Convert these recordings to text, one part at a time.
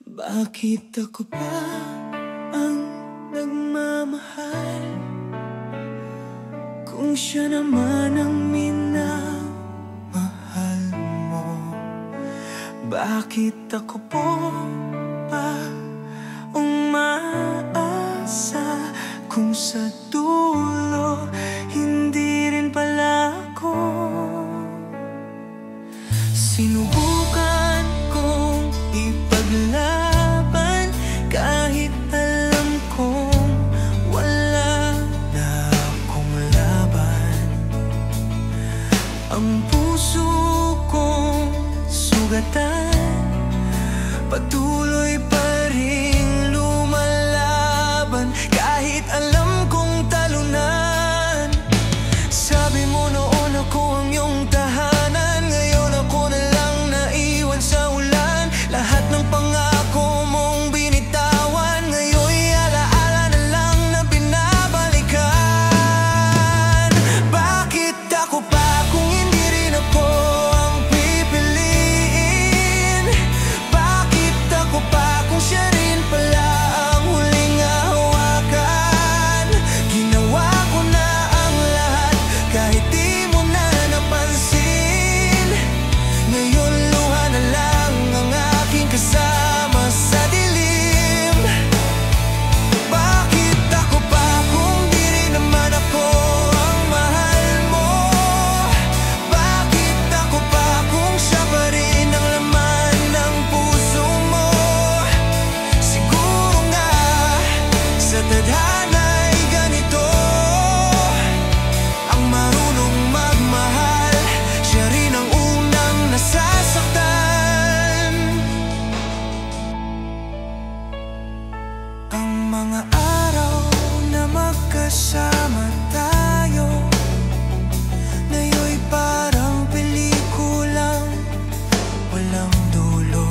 Bakit ako pa ang nagmamahal kung siya naman ang minamahal mo? Bakit ako po pa umaasa kung sa dulo hindi rin pala ako? Sinubukan kong ipaglaban kahit alam kong wala na akong laban. Ang puso kong sugatan, patuloy pa ring lumalaban kahit alam kong talunan. Sabi mo noon ako ang iyong tahanan, ngayon ako na lang naiwan sa ulan. Lahat ng pangako mong binitawan, ngayon'y alaala na lang na binabalikan. Bakit ako pa kung hindi rin ako ang pipiliin? Bakit ako pa kung siya rin pala ang huling hawakan? Ginawa ko na ang lahat kahit di mo na napansin. Ngayon luha na lang ang aking kasama sa dilim. Bakit ako pa kung di rin naman ako ang mahal mo? Bakit ako pa kung siya pa rin ang laman ng puso mo? Siguro nga sa tadhana'y ganito, ang marunong magmahal, siya rin ang unang nasasaktan. Ang mga araw na magkasama tayo, ngayon'y parang pelikulang walang dulo.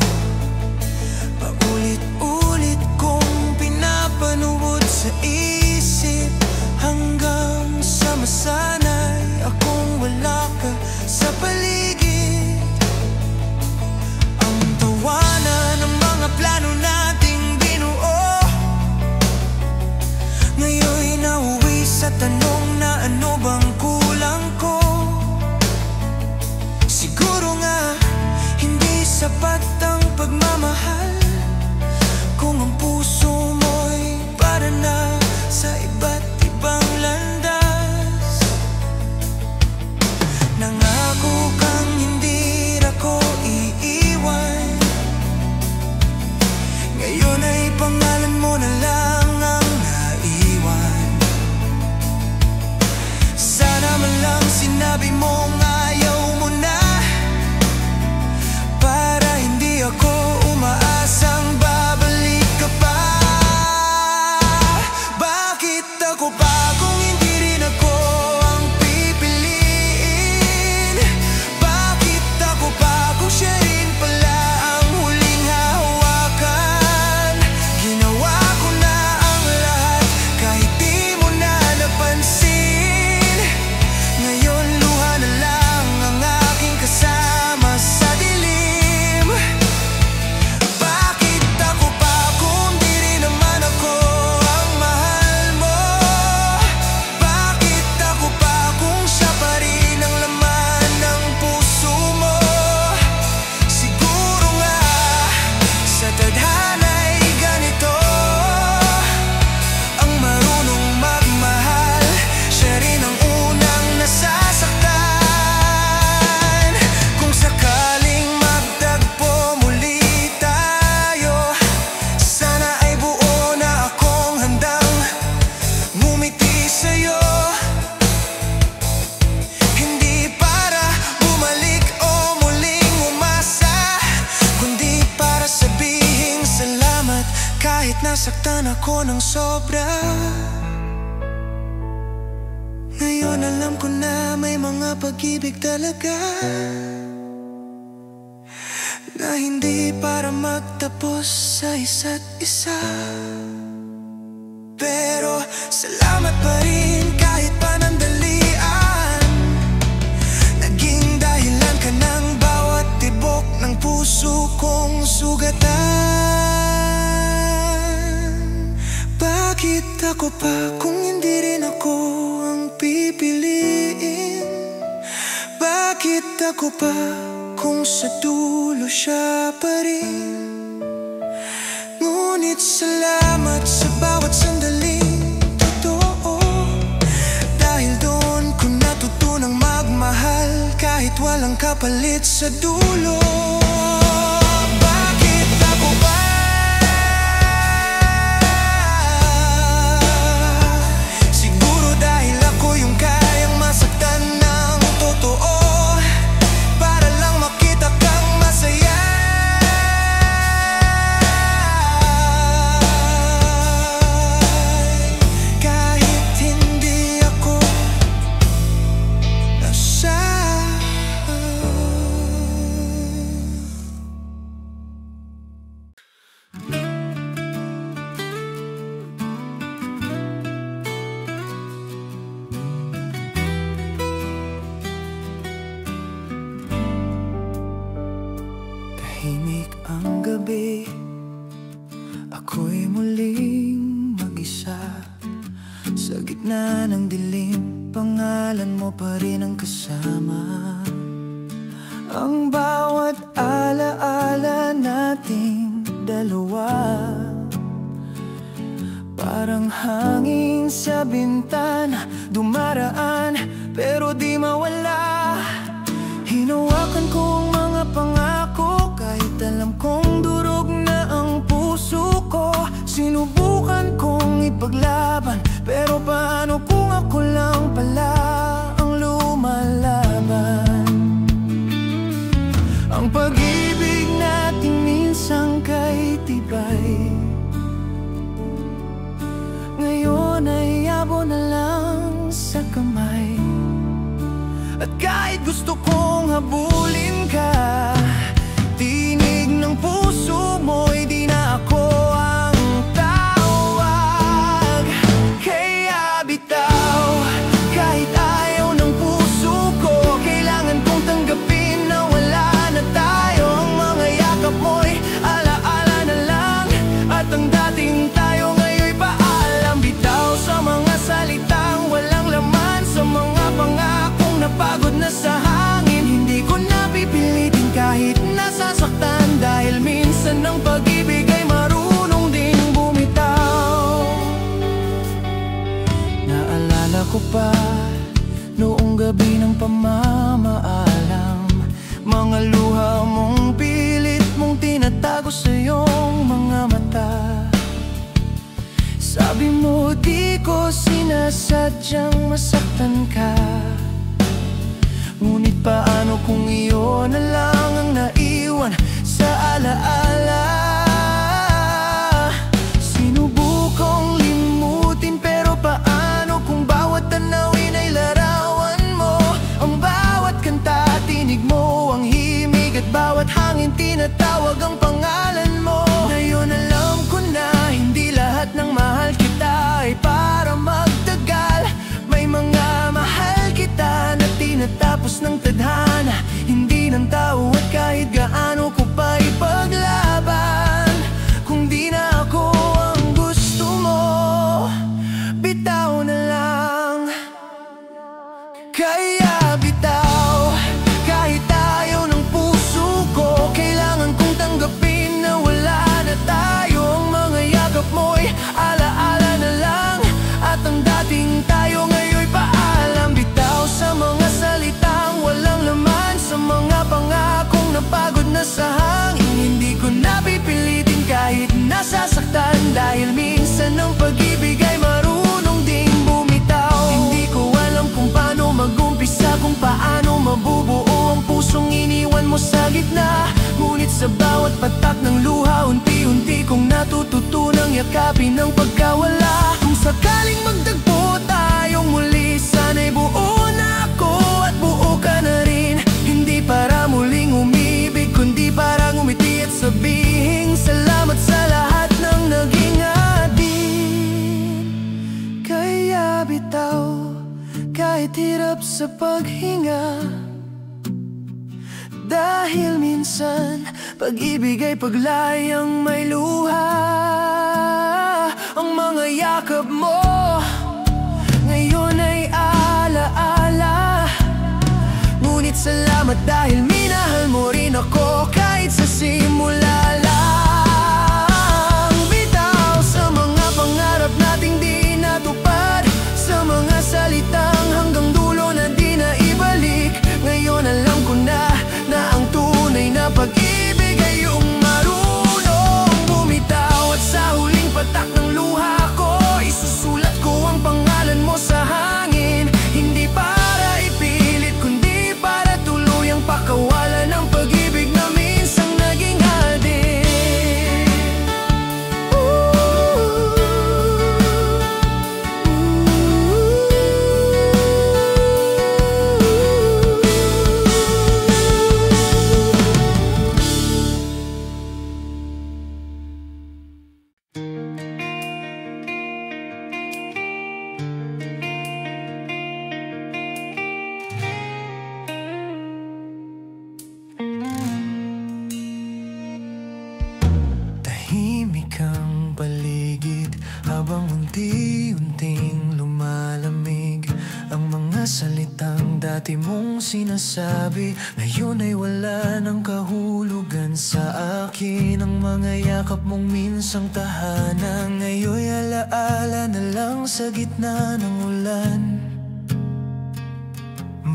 Paulit-ulit kong pinapanood sa isip, hanggang sa masanay akong wala ka sa paligid. Ang tawanan ng mga plano nating binuo, ngayon'y nauwi sa tanong na ano bang kulang ko. Siguro nga hindi sapat ang pagmamahal kung ang puso mo'y para na sa iba't ibang landas. Nangako kang hindi ako iiwan, ngayon ay pangalan mo na lang ang naiwan. Sana man lang sinabi mong ayaw mo na, para hindi ako umaasang babalik ka pa. Bakit ako pa kung hindi rin ako ang pipiliin? Bakit ako pa kung siya rin pala ang huling hawakan? Ginawa ko na ang lahat kahit di mo na napansin. Ngayon luha na lang ang aking kasama sa dilim. Bakit ako pa kung di rin naman ako ang mahal mo? Bakit ako pa kung siya pa rin ang laman ng puso mo? Siguro nga sa tadhana'y ganito, ang marunong magmahal, siya rin ang unang nasasaktan. Kung sakaling magtagpo muli tayo, sana ay buo na akong handang ngumiti sa'yo. Hindi para bumalik o muling umasa, kundi para sabihing salamat kahit nasaktan ako ng sobra. Ngayon alam ko na may mga pag-ibig talaga na hindi para magtapos sa isa't isa. Pero salamat pa rin kahit panandalian, naging dahilan ka ng bawat tibok ng puso kong sugatan. ako pa kung hindi rin ako ang pipiliin? Bakit ako pa kung sa dulo siya pa rin? Ngunit salamat sa bawat sandaling totoo, dahil doon ko natutunang magmahal kahit walang kapalit sa dulo. Bakit ako ba? Siguro dahil ako yung kayang masaktan ng totoo para lang makita kang masaya. Kahit hindi ako nasa tahimik ang gabi, ako'y muling mag-isa. Sa gitna ng dilim, pangalan mo pa rin ang kasama. Ang bawat alaala nating dalawa, parang hangin sa bintana, dumaraan pero di mawala. Hinawakan ko ang mga pangako kahit alam kong durog na ang puso ko. Sinubukan kong ipaglaban, pero paano kung ako lang pala ang lumalaban? Ang pag-ibig natin minsan kay tibay, ngayon ay abo na lang sa kamay. At kahit gusto kong habulin ka, tinig ng puso mo'y di na ako ang tawag. Kaya bitaw, kahit ayaw ng puso ko, kailangan kong tanggapin na wala na tayo. Ang mga yakap mo'y alaala na lang, at ang dating tayo ngayon'y paalam. Bitaw sa mga salitang walang laman, sa mga pangakong napagod na sa hangin. Hindi ko na pipilitin kahit nasasaktan, dahil minsan ang pag-ibig ay marunong ding bumitaw. Naalala ko pa noong gabi ng pamamaalam, mga luha mong pilit mong tinatago sa iyong mga mata. Sabi mo di ko sinasadyang masaktan ka, ngunit paano kung iyon na lang ang naiwan sa alaala? Sinubukong limutin, pero paano kung bawat tanawin ay larawan mo? Ang bawat kanta tinig mo, ang himig at bawat hangin tinatawag ang pangalan mo. Ngayon alam ko na hindi lahat ng mahal kita ay para magtagal. May mga mahal kita na tinatapos ng tadhana, hindi ng tao, at kahit gaano ko pa ipaglaban, kung di na ako ang gusto mo, bitaw na lang. Kaya bitaw, kahit ayaw ng puso ko, kailangan kong tanggapin na wala na tayo. Ang mga yakap mo'y alaala na lang, at ang dating tayo ngayon'y paalam. Bitaw sa mga salitang walang laman, sa mga pangakong napagod na sa hangin. Hindi ko na pipilitin kahit nasasaktan, dahil minsan ang pag-ibig ay marunong ding bumitaw. Hindi ko alam kung paano mag-umpisa, kung paano mabubuo ang pusong iniwan mo sa gitna. Ngunit sa bawat patak ng luha, unti-unti kong natututunang yakapin ang pagkawala. Kung sakaling magtagpo tayong muli, sana'y buo na ako at buo ka na rin. Hindi para muling umibig, kundi para ngumiti at sabihin salamat sa lahat ng naging atin. Kaya bitaw, kahit hirap sa paghinga, dahil minsan pag-ibig ay paglayang may luha. Ang mga yakap mo Salamat dahil minahal mo rin ako kahit sa simula lang. Bitaw sa mga pangarap nating di natupad, sa mga salitang hanggang dulo na di na ibalik. Ngayon alam ko na ang tunay na pag-ibig ay yung marunong bumitaw. At sa huling patak ng luha ko, isusulat ko ang pangalan mo sa hangin. Hindi para ipilit, kundi para tuluyang pakawalan ng pag-ibig na minsang naging adik. Tahimik ang paligid habang unti-unting lumalamig. Ang mga salitang dati mong sinasabi ngayon ay wala ng kahulugan sa akin. Ang mga yakap mong minsang tahanan ngayon'y alaala na lang sa gitna ng ulan.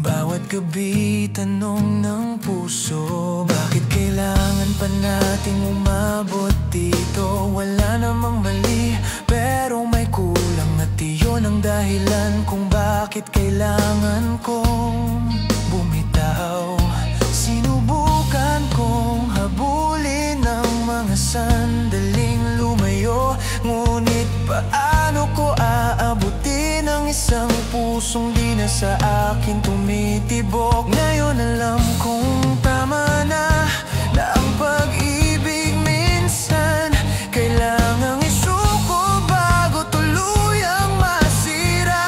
Bawat gabi tanong ng puso, bakit kailangan pa nating umabot dito? Wala namang mali, pero may kulang at iyon ang dahilan kung bakit kailangan kong bumitaw. Sinubukan kong habulin ang mga sandaling lumayo, ngunit paano ko aabutin ang isang pusong di na sa akin tumitibok? Ngayon alam kong tama na ang pag-ibig minsan kailangang isuko bago tuluyang masira.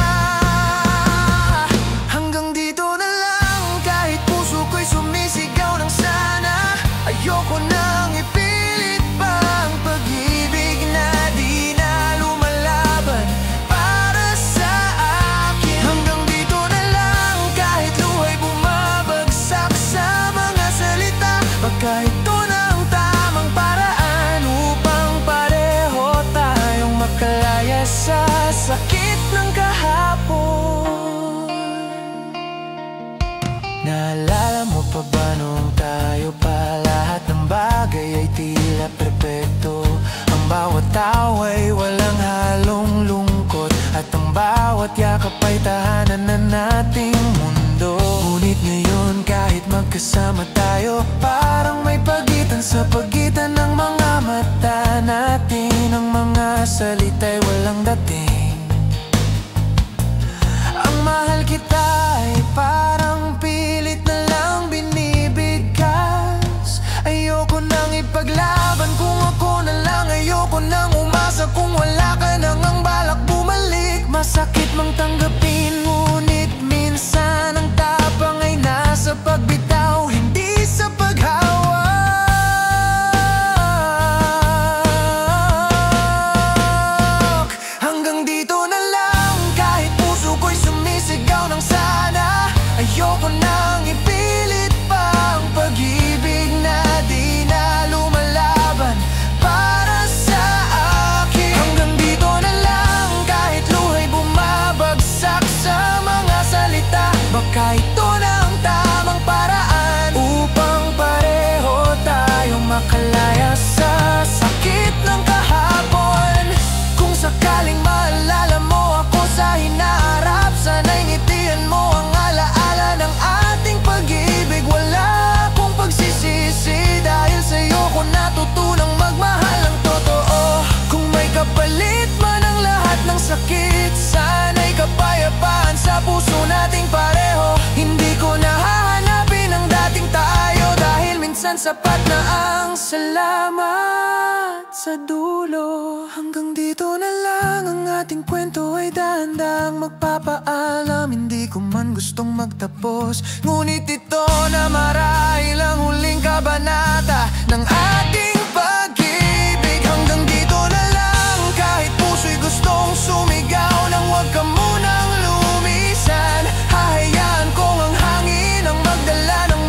Hanggang dito na lang, kahit puso ko'y sumisigaw ng sana. Ayoko nang ipilit pa ang pag-ibig na di na lumalaban para sa akin. Hanggang dito na lang, kahit luha'y bumabagsak sa mga salita. Baka ito na ang tamang paraan upang pareho tayong makalaya sa sakit ng kahapon. Naalala mo pa ba nung tayo pa, lahat ng bagay ay tila perpekto? Ang bawat tawa'y walang halong lungkot, at ang bawat yakap ay tahanan na nating mundo. Ngunit ngayon kahit magkasama tayo, parang may pagitan sa pagitan ng mga mata natin. Ang mga salita'y walang dating. Ang mahal kita ay parang pilit na lang binibigkas. Ayoko nang ipaglaban kung ako na lang, ayoko nang umasa kung wala ka nang ang balak bumalik. Masakit mang tanggapin, ngunit minsan ang tapang ay nasa pagbitaw, hindi sa paghawak. Hanggang dito na lang, kahit puso ko'y sumisigaw ng sana. Ayoko nang ipilit pa ang pag-ibig na di na lumalaban para sa akin. Hanggang dito na lang, kahit luha'y bumabagsak sa mga salita. Baka ito na ang tamang paraan upang pareho tayong makalaya sa sakit ng kahapon. Kung sakaling maalala mo ako sa hinaharap, sana'y ngitian mo ang alaala ng ating pag-ibig. Wala akong pagsisisi dahil sa'yo ko natutunang magmahal ng totoo. Kung may kapalit man ang lahat ng sakit, sana'y kapayapaan sa puso nating pareho. Hindi ko nahahanapin ang dating tayo, dahil minsan sapat na ang salamat sa dulo. Hanggang dito na lang, ang ating kwento ay dahan-dahang magpapaalam. Hindi ko man gustong magtapos, ngunit ito na marahil ang huling kabanata ng ating pag-ibig. Hanggang dito na lang, kahit puso'y gustong sumigaw nang huwag ka munang lumisan. Hahayaan kong ang hangin ang magdala ng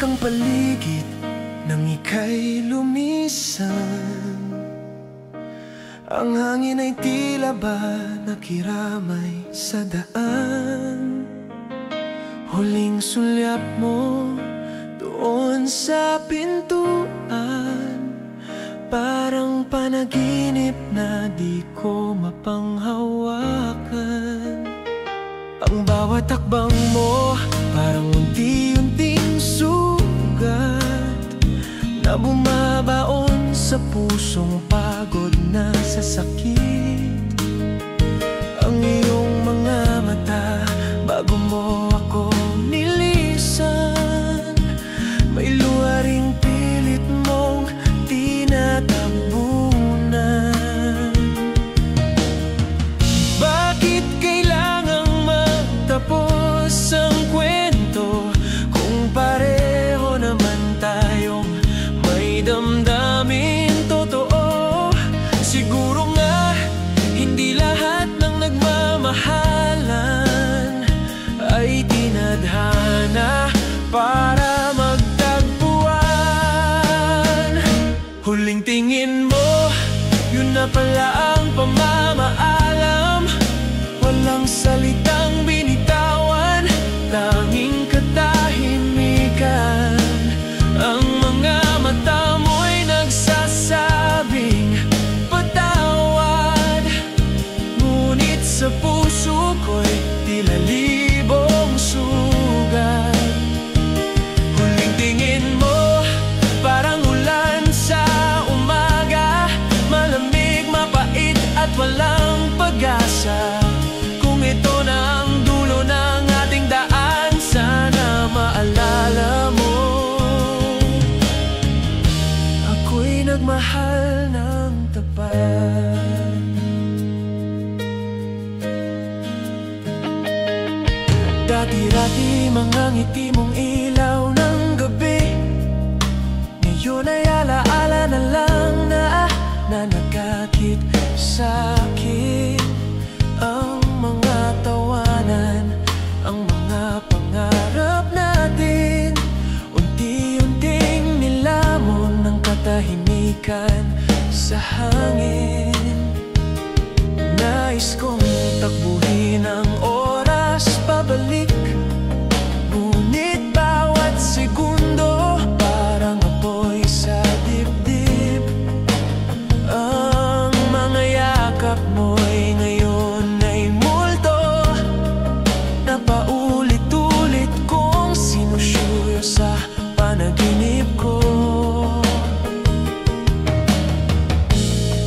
ang paligid nang ika'y lumisan. Ang hangin ay tila ba nakiramay sa daan. Huling sulyap mo doon sa pintuan, parang panaginip na di ko mapanghawakan. Ang bawat takbang mo parang unti-unting sugat na bumabaon sa pusong pagod na sa sakit. Ang iyong mga mata bago mo ako nilisan, may luha ring pilit mong tinatabunan. Bakit kailangang magtapos ang kwento kung pareho naman tayong may damdamin totoo? Siguro nga hindi lahat ng nagmamahalan ay tinadhana para magtagpuan. Huling tingin mo, yun na pala ang pamamaalam. Walang salitang binitawan, tanging katahimikan. Ang mga mata mo'y nagsasabing patawad, ngunit sa puso ko'y tila libong sugat. Huling tingin mo, parang ulan sa umaga, malamig, mapait at walang pag-asa. Kung ito na ang dulo ng ating daan, sana maalala mo ako'y nagmahal ng tapat. Dati-dati mga ngiti mong ilaw ng gabi, ngayon ay alaala na lang na nagkakit sa'kin. Ang mga tawanan, ang mga pangarap natin, unti-unting nilamon ng katahimikan sa hangin. Nais kong takbuhin ang oras pabalik, ngunit bawat segundo parang apoy sa dibdib. Ang mga yakap mo'y ngayon ay multo na paulit-ulit kong sinusuyo sa panaginip ko.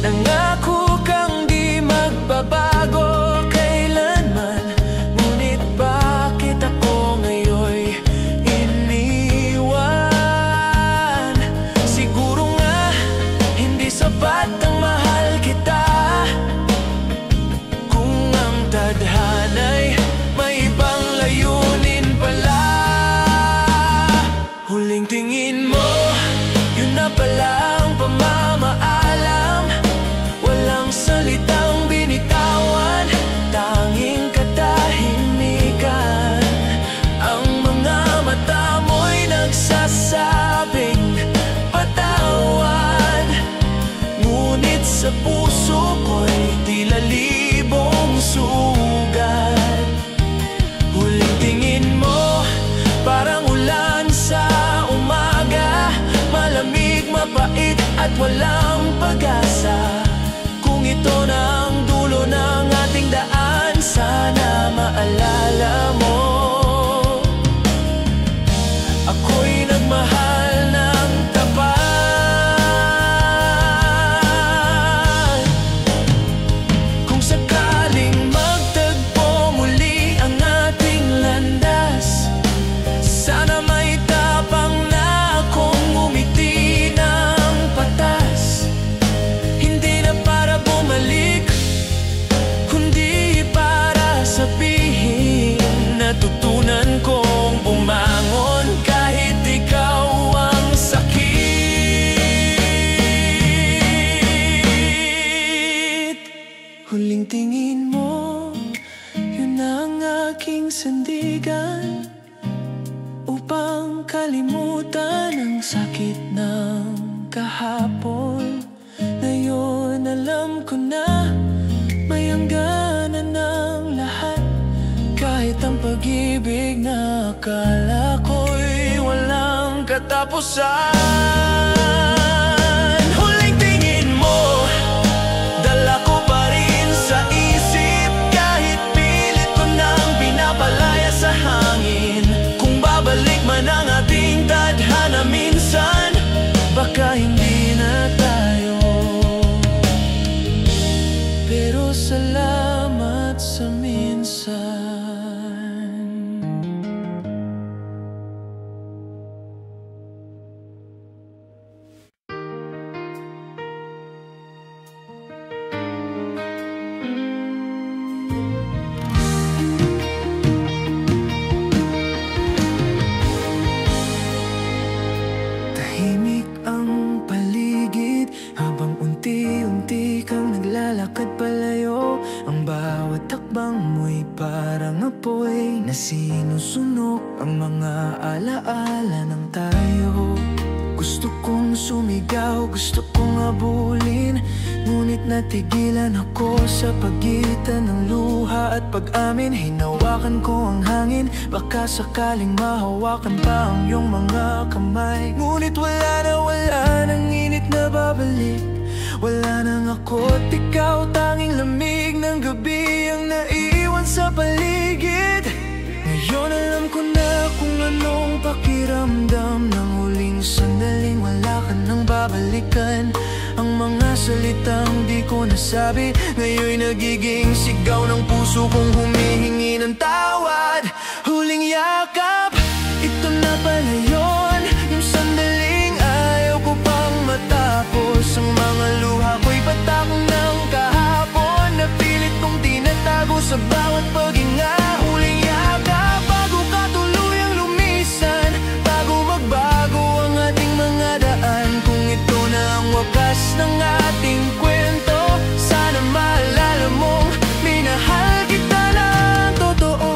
Nangako kang di magbabago kailanman, ngunit bakit ako ngayon'y iniwan? Siguro nga hindi sapat ang mahal kita, kung ang tadhana'y may ibang layunin pala. Huling tingin mo, yun na pala ang pamamaalam. Walang salitang binitawan, tanging katahimikan. Ang mga mata mo'y nagsasabing patawad, ngunit sa puso ko'y tila libong sugat. Huling tingin mo, parang ulan sa umaga, malamig, mapait at walang pag-asa. Kung ito na ang dulo ng ating daan, sana maalala mo ako'y nagmahal ng tapat. Kung sakaling magtagpo muli ang ating landas, sana may tapang na akong umiti ng patas. Hindi na para bumalik, kundi para sabihin natutunan kong bumangon kahit ikaw ang sakit. Huling tingin mo, yun ang aking sandigan upang makalimutan ang sakit ng kahapon. Ngayon alam ko na may hangganan ng lahat. Kahit ang pag-ibig na akala ko'y walang katapusan. Huling tingin mo, dala ko pa rin sa isip. Kahit pilit ko nang pinapalaya sa hangin. Kung babalik man ang ating tadhana minsan, baka hindi na tayo. Pero salamat sa minsan. Tahimik ang paligid habang unti-unti kang naglalakad palayo. Ang bawat takbang mo'y parang apoy na sinusunog ang mga alaala ng tayo. Gusto kong sumigaw, gusto kong habulin, ngunit natigilan ako sa pagitan ng luha at pag-amin. Hinawakan ko ang hangin, baka sakaling mahawakan pa ang iyong mga kamay. Ngunit wala nang init na babalik. Wala nang ako't ikaw, tanging lamig ng gabi ang naiwan sa paligid. Ngayon alam ko na kung anong pakiramdam ng huling sandaling wala ka nang babalikan. Ang mga salitang di ko nasabi ngayon'y nagiging sigaw ng puso kong humihingi ng tawad. Huling yakap, ito na pala yun, yung sandaling ayaw ko pang matapos. Ang mga luha ko'y patak ng kahapon na pilit kong tinatago sa bawat paghinga. Huling yakap, bago ka tuluyang lumisan, bago magbago ang ating mga daan. Kung ito na ang wakas ng ating kwento, sana maalala mong minahal kita ng totoo.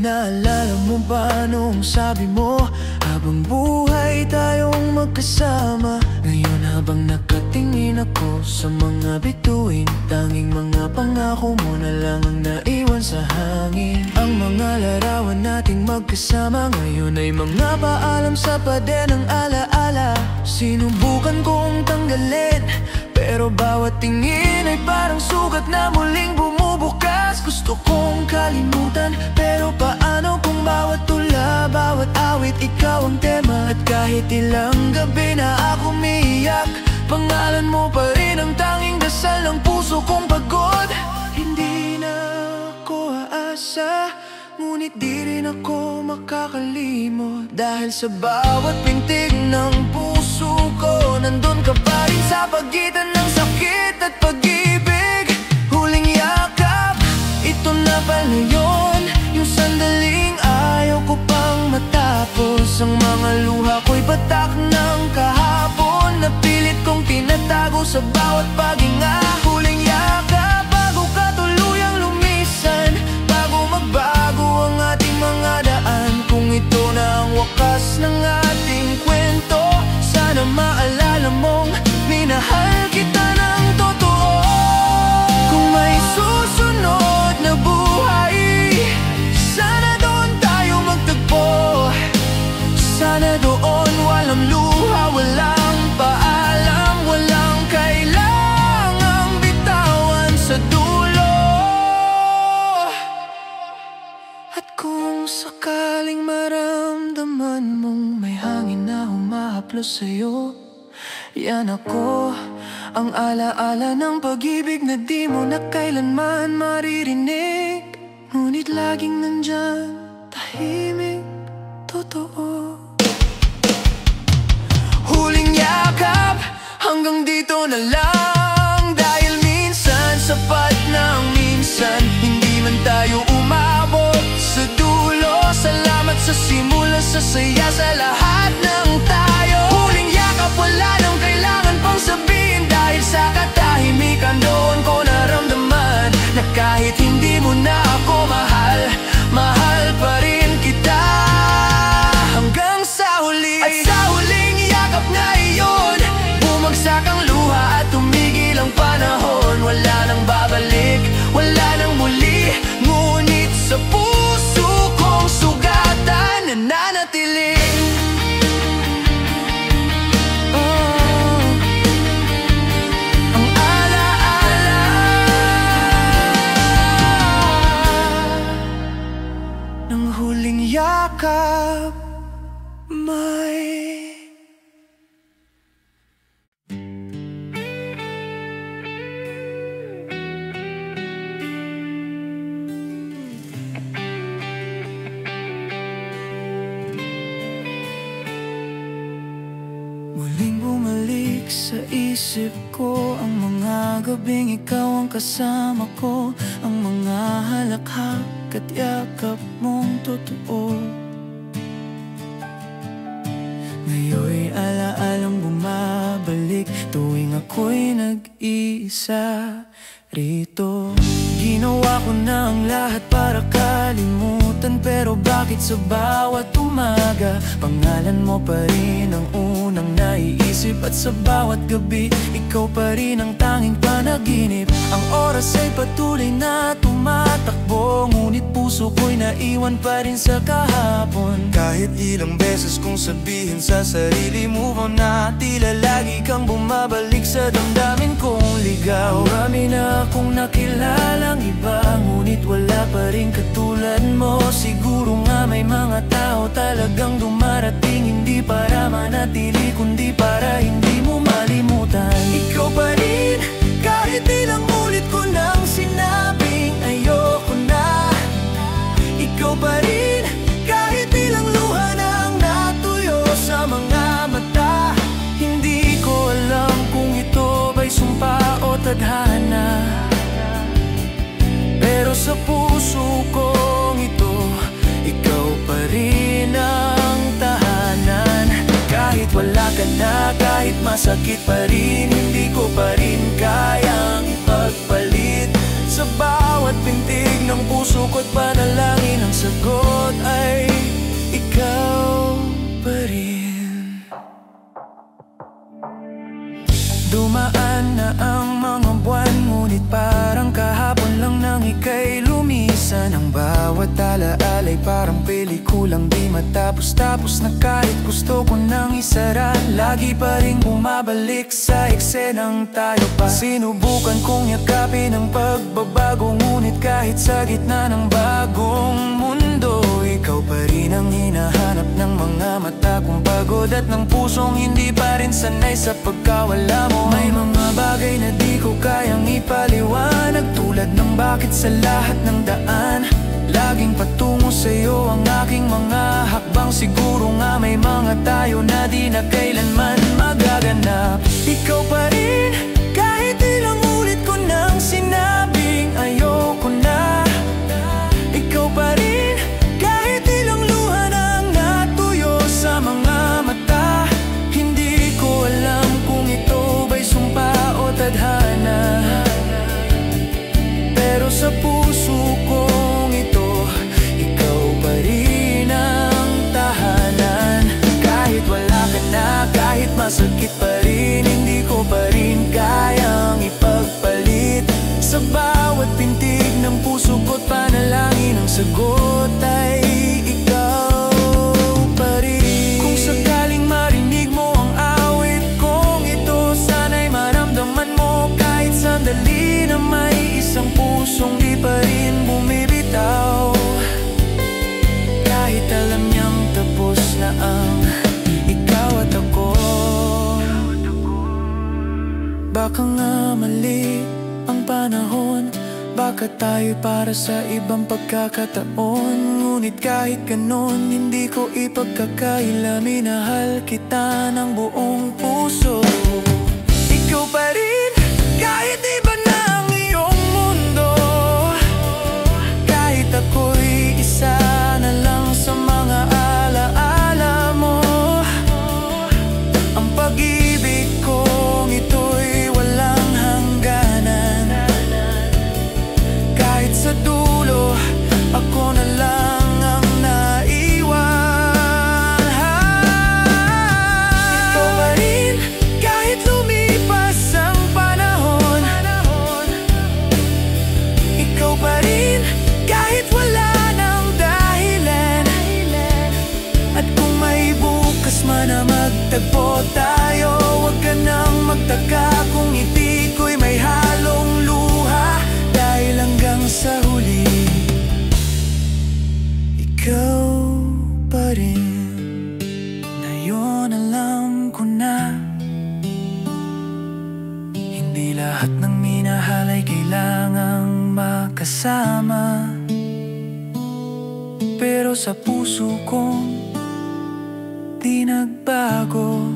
Naalala mo ba nung sabi mo habang buhay tayong magkasama? Ngayon habang nakatingin ako sa mga bituin, tanging mga pangako mo na lang ang naiwan sa hangin. Ang mga larawan nating magkasama ngayon ay mga paalam sa pader ng alaala. Sinubukan kong tanggalin, pero bawat tingin ay parang sugat na muling bumubukas. Gusto kong kalimutan, pero paano kung bawat tula, bawat awit, ikaw ang tema? At kahit ilang gabi na ako umiiyak, pangalan mo pa rin ang tanging dasal ng puso kong pagod. Hindi na ako aasa, ngunit di rin ako makakalimot. Dahil sa bawat pintig ng puso ko, nandun ka pa rin sa pagitan ng sakit at pag-ibig. Huling yakap, ito na pala yun, yung sandaling ayaw ko pang matapos. Ang mga luha ko'y patak ng kahapon na pilit kong tinatago sa bawat paghinga. Huling yakap, bago ka tuluyang lumisan, bago magbago ang ating mga daan. Kung ito na ang wakas ng ating kwento, sana maalala mong minahal kita ng totoo. Kung may susunod na buhay, sana doon tayo magtagpo. Sana doon walang luha, walang paalam, walang kailangang bitawan sa dulo. At kung sakaling maramdaman mong may hangin na humahaplos sa'yo, yan ako, ang alaala ng pag-ibig na di mo na kailanman maririnig. Ngunit laging nandyan, tahimik, totoo. Huling yakap, hanggang dito na lang. Dahil minsan, sapat na ang minsan, hindi man tayo umabot sa dulo. Salamat sa simula, sa saya, sa lahat ng tayo. Huling yakap, wala nang kailangan pang sabihin. Dahil sa katahimikan doon ko naramdaman na kahit hindi mo na ako mahal, mahal pa rin kita. isip ko ang mga gabing ikaw ang kasama ko, ang mga halakhak at yakap mong totoo. Ngayon'y alaalang bumabalik tuwing ako'y nag-iisa rito. Ginawa ko na ang lahat para kalimutan, pero bakit sa bawat umaga pangalan mo pa rin ang unang naiisip? At sa bawat gabi, ikaw pa rin ang tanging panaginip. Ang oras ay patuloy na tumatakbo, ngunit puso ko'y naiwan pa rin sa kahapon. Kahit ilang beses kong sabihin sa sarili, move on na, tila lagi kang bumabalik sa damdamin kong ligaw. Marami na akong nakilalang iba, ngunit wala pa rin katulad mo. Siguro nga may mga tao talagang dumarating, hindi para manatili kundi para hindi mo malimutan. Ikaw pa rin, kahit ilang ulit ko nang sinabing ayoko na. Ikaw pa rin, kahit ilang luha nang natuyo sa mga mata. Hindi ko alam kung ito ba'y sumpa o tadhana, pero sa puso kong ito, ikaw pa rin ang tahanan. Kahit wala ka na, kahit masakit pa rin, hindi ko pa rin kayang ipagpalit. Sa bawat pintig ng puso ko't panalangin, ang sagot ay ikaw pa rin. Dumaan na ang mga buwan, ngunit parang kahapon lang nang ika'y lumisan. Ang bawat alaala'y parang pelikulang di matapos-tapos na kahit gusto ko nang isara, lagi pa rin bumabalik sa eksenang tayo pa. Sinubukan kong yakapin ang pagbabago, ngunit kahit sa gitna ng bagong mundo, ikaw pa rin ang hinahanap ng mga mata kong pagod at ng pusong hindi pa rin sanay sa pagkawala mo. May mga bagay na di ko kayang ipaliwanag, tulad ng bakit sa lahat ng daan laging patungo sa'yo ang aking mga hakbang. Siguro nga may mga tayo na di na kailanman magaganap. Ikaw pa rin, kahit ilang ulit ko nang sinabing ayoko na. Ikaw pa rin, kahit ilang luha nang natuyo sa mga mata. Hindi ko alam kung ito ba'y sumpa o tadhana, pero sa puso kong ito, ikaw pa rin ang tahanan. Kahit wala ka na, kahit masakit pa rin, hindi ko pa rin kayang ipagpalit. Sa bawat pintig ng puso ko't panalangin, ang sagot ay ikaw pa rin. Kung sakaling marinig mo ang awit kong ito, sana'y maramdaman mo kahit sandali na may isang pusong di pa rin bumibitaw. Kahit alam niyang tapos na ang ikaw at ako, baka nga mali ang panahon, baka tayo para sa ibang pagkakataon. Ngunit kahit ganon, hindi ko ipagkakaila, minahal kita ng buong puso. Ikaw pa rin, kahit iba na ang iyong mundo, kahit ako'y isa na lang sa mga alaala mo. Ang pag-ibig kong ito'y walang hangganan, kahit sa dulo ako na lang ang naiwan. Ikaw pa rin, kahit lumipas ang panahon. Ikaw pa rin, kahit wala nang dahilan. At kung may bukas man na magtagpo tayo, huwag ka nang magtaka kung ngiti ko'y may halong luha, dahil hanggang sa huli, ikaw pa rin. Ngayon alam ko na, hindi lahat ng minahal ay kailangang makasama, pero sa puso kong di nagbago,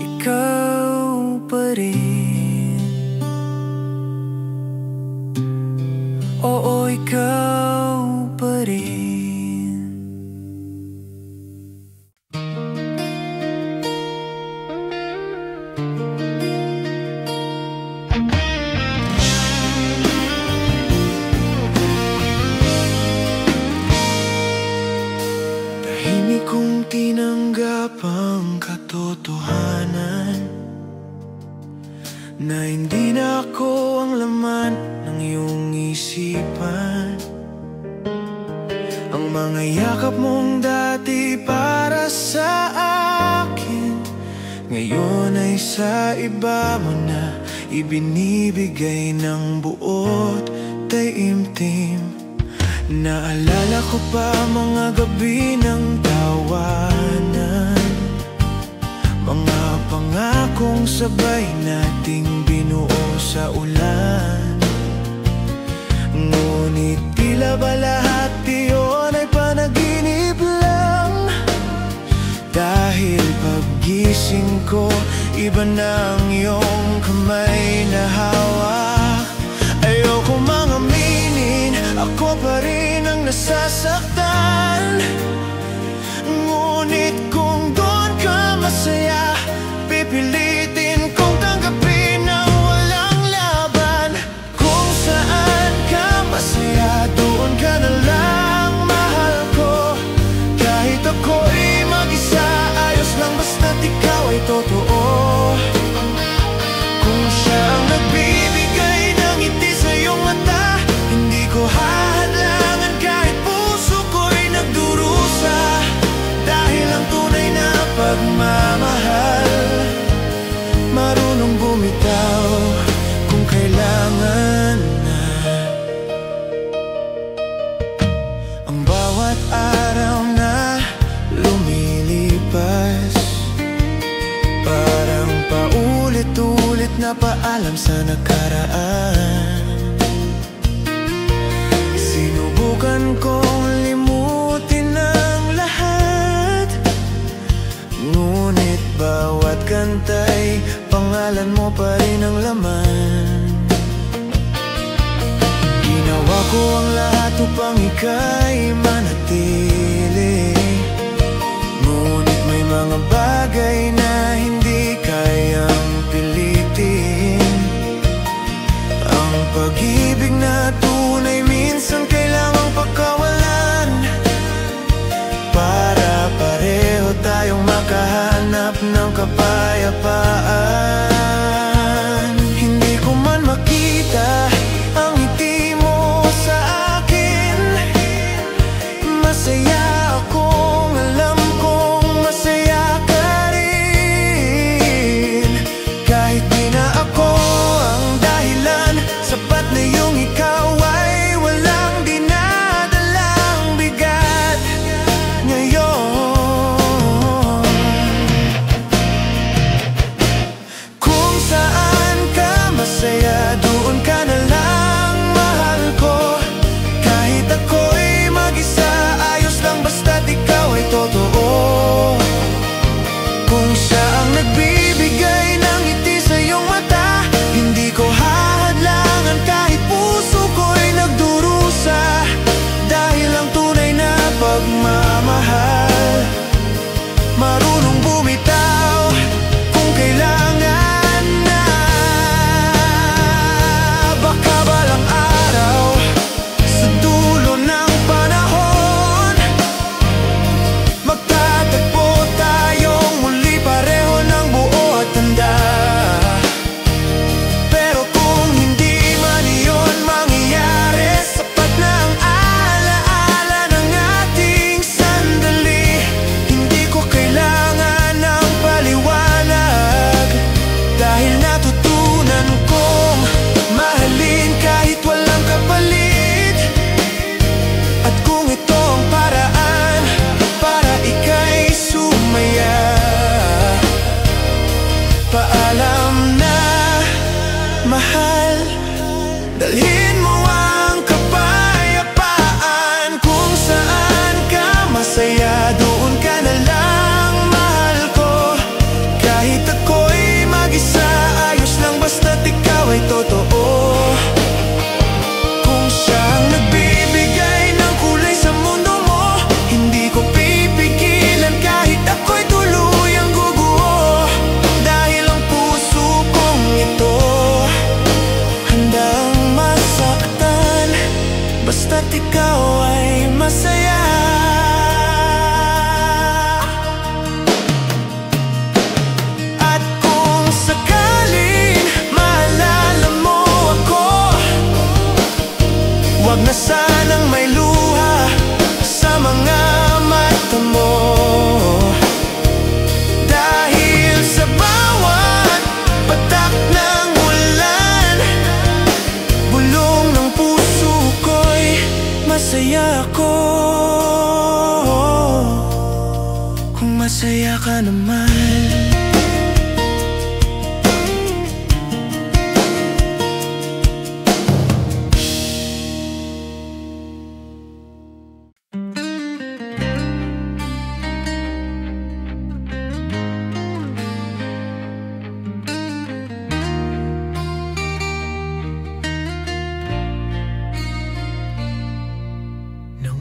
ikaw pa rin. Oo, ikaw pa rin. Tahimik kong tinanggap ang katotohanan na hindi na ako ang laman ng iyong isipan. Ang mga yakap mong dati para sa akin, ngayon ay sa iba mo na ibinibigay ng buot taimtim. Naalala ko pa mga gabi ng tawanan, mga pangakong sabay nating binuo sa ulan. Ngunit tila ba lahat iyon ay panaginip lang? Dahil paggising ko, iba na ang iyong kamay na hawak. Ayoko mang aminin, ako pa rin ang nasasaktan. Ngunit kung doon ka masaya, pipilitin kong tanggapin ang walang laban. Kung saan ka masaya, doon ka na lang, mahal ko. Kahit ako'y mag-isa, ayos lang basta't ikaw ay totoo. Kung siya ang nagbibigay ng ngiti sa iyong mata, hindi ko hahadlangan kahit puso ko'y nagdurusa. Dahil ang tunay na pagmamahal, marunong bumitaw kung kailangan na. Ang bawat araw na lumilipas, parang paulit-ulit na paalam sa nakaraan. Sinubukan kong limutin ang lahat, ngunit bawat kanta'y pangalan mo pa rin ang laman. Ginawa ko ang lahat upang ika'y manatili, ngunit may mga bagay na hindi kayang pilitin. Ang pag-ibig na tunay minsan kailangang pagkawalan, para pareho tayong makahanap ng kapayapaan. Hindi ko man makita ang ngiti mo sa akin, masaya akong alam kong masaya ka rin. Kahit di na ako ang dahilan, sapat na yung ikaw ay walang dinadalang bigat ngayon. Kung saan ka masaya, doon ka na lang, mahal ko. Kahit ako'y mag-isa, ayos lang basta't ikaw ay totoo. Kung siya ang nagbibigay ng ngiti sa iyong mata, hindi ko hahadlangan kahit Wag na sanang may luha sa mga mata mo, dahil sa bawat patak ng ulan, bulong ng puso ko'y masaya ako. Kung masaya ka naman.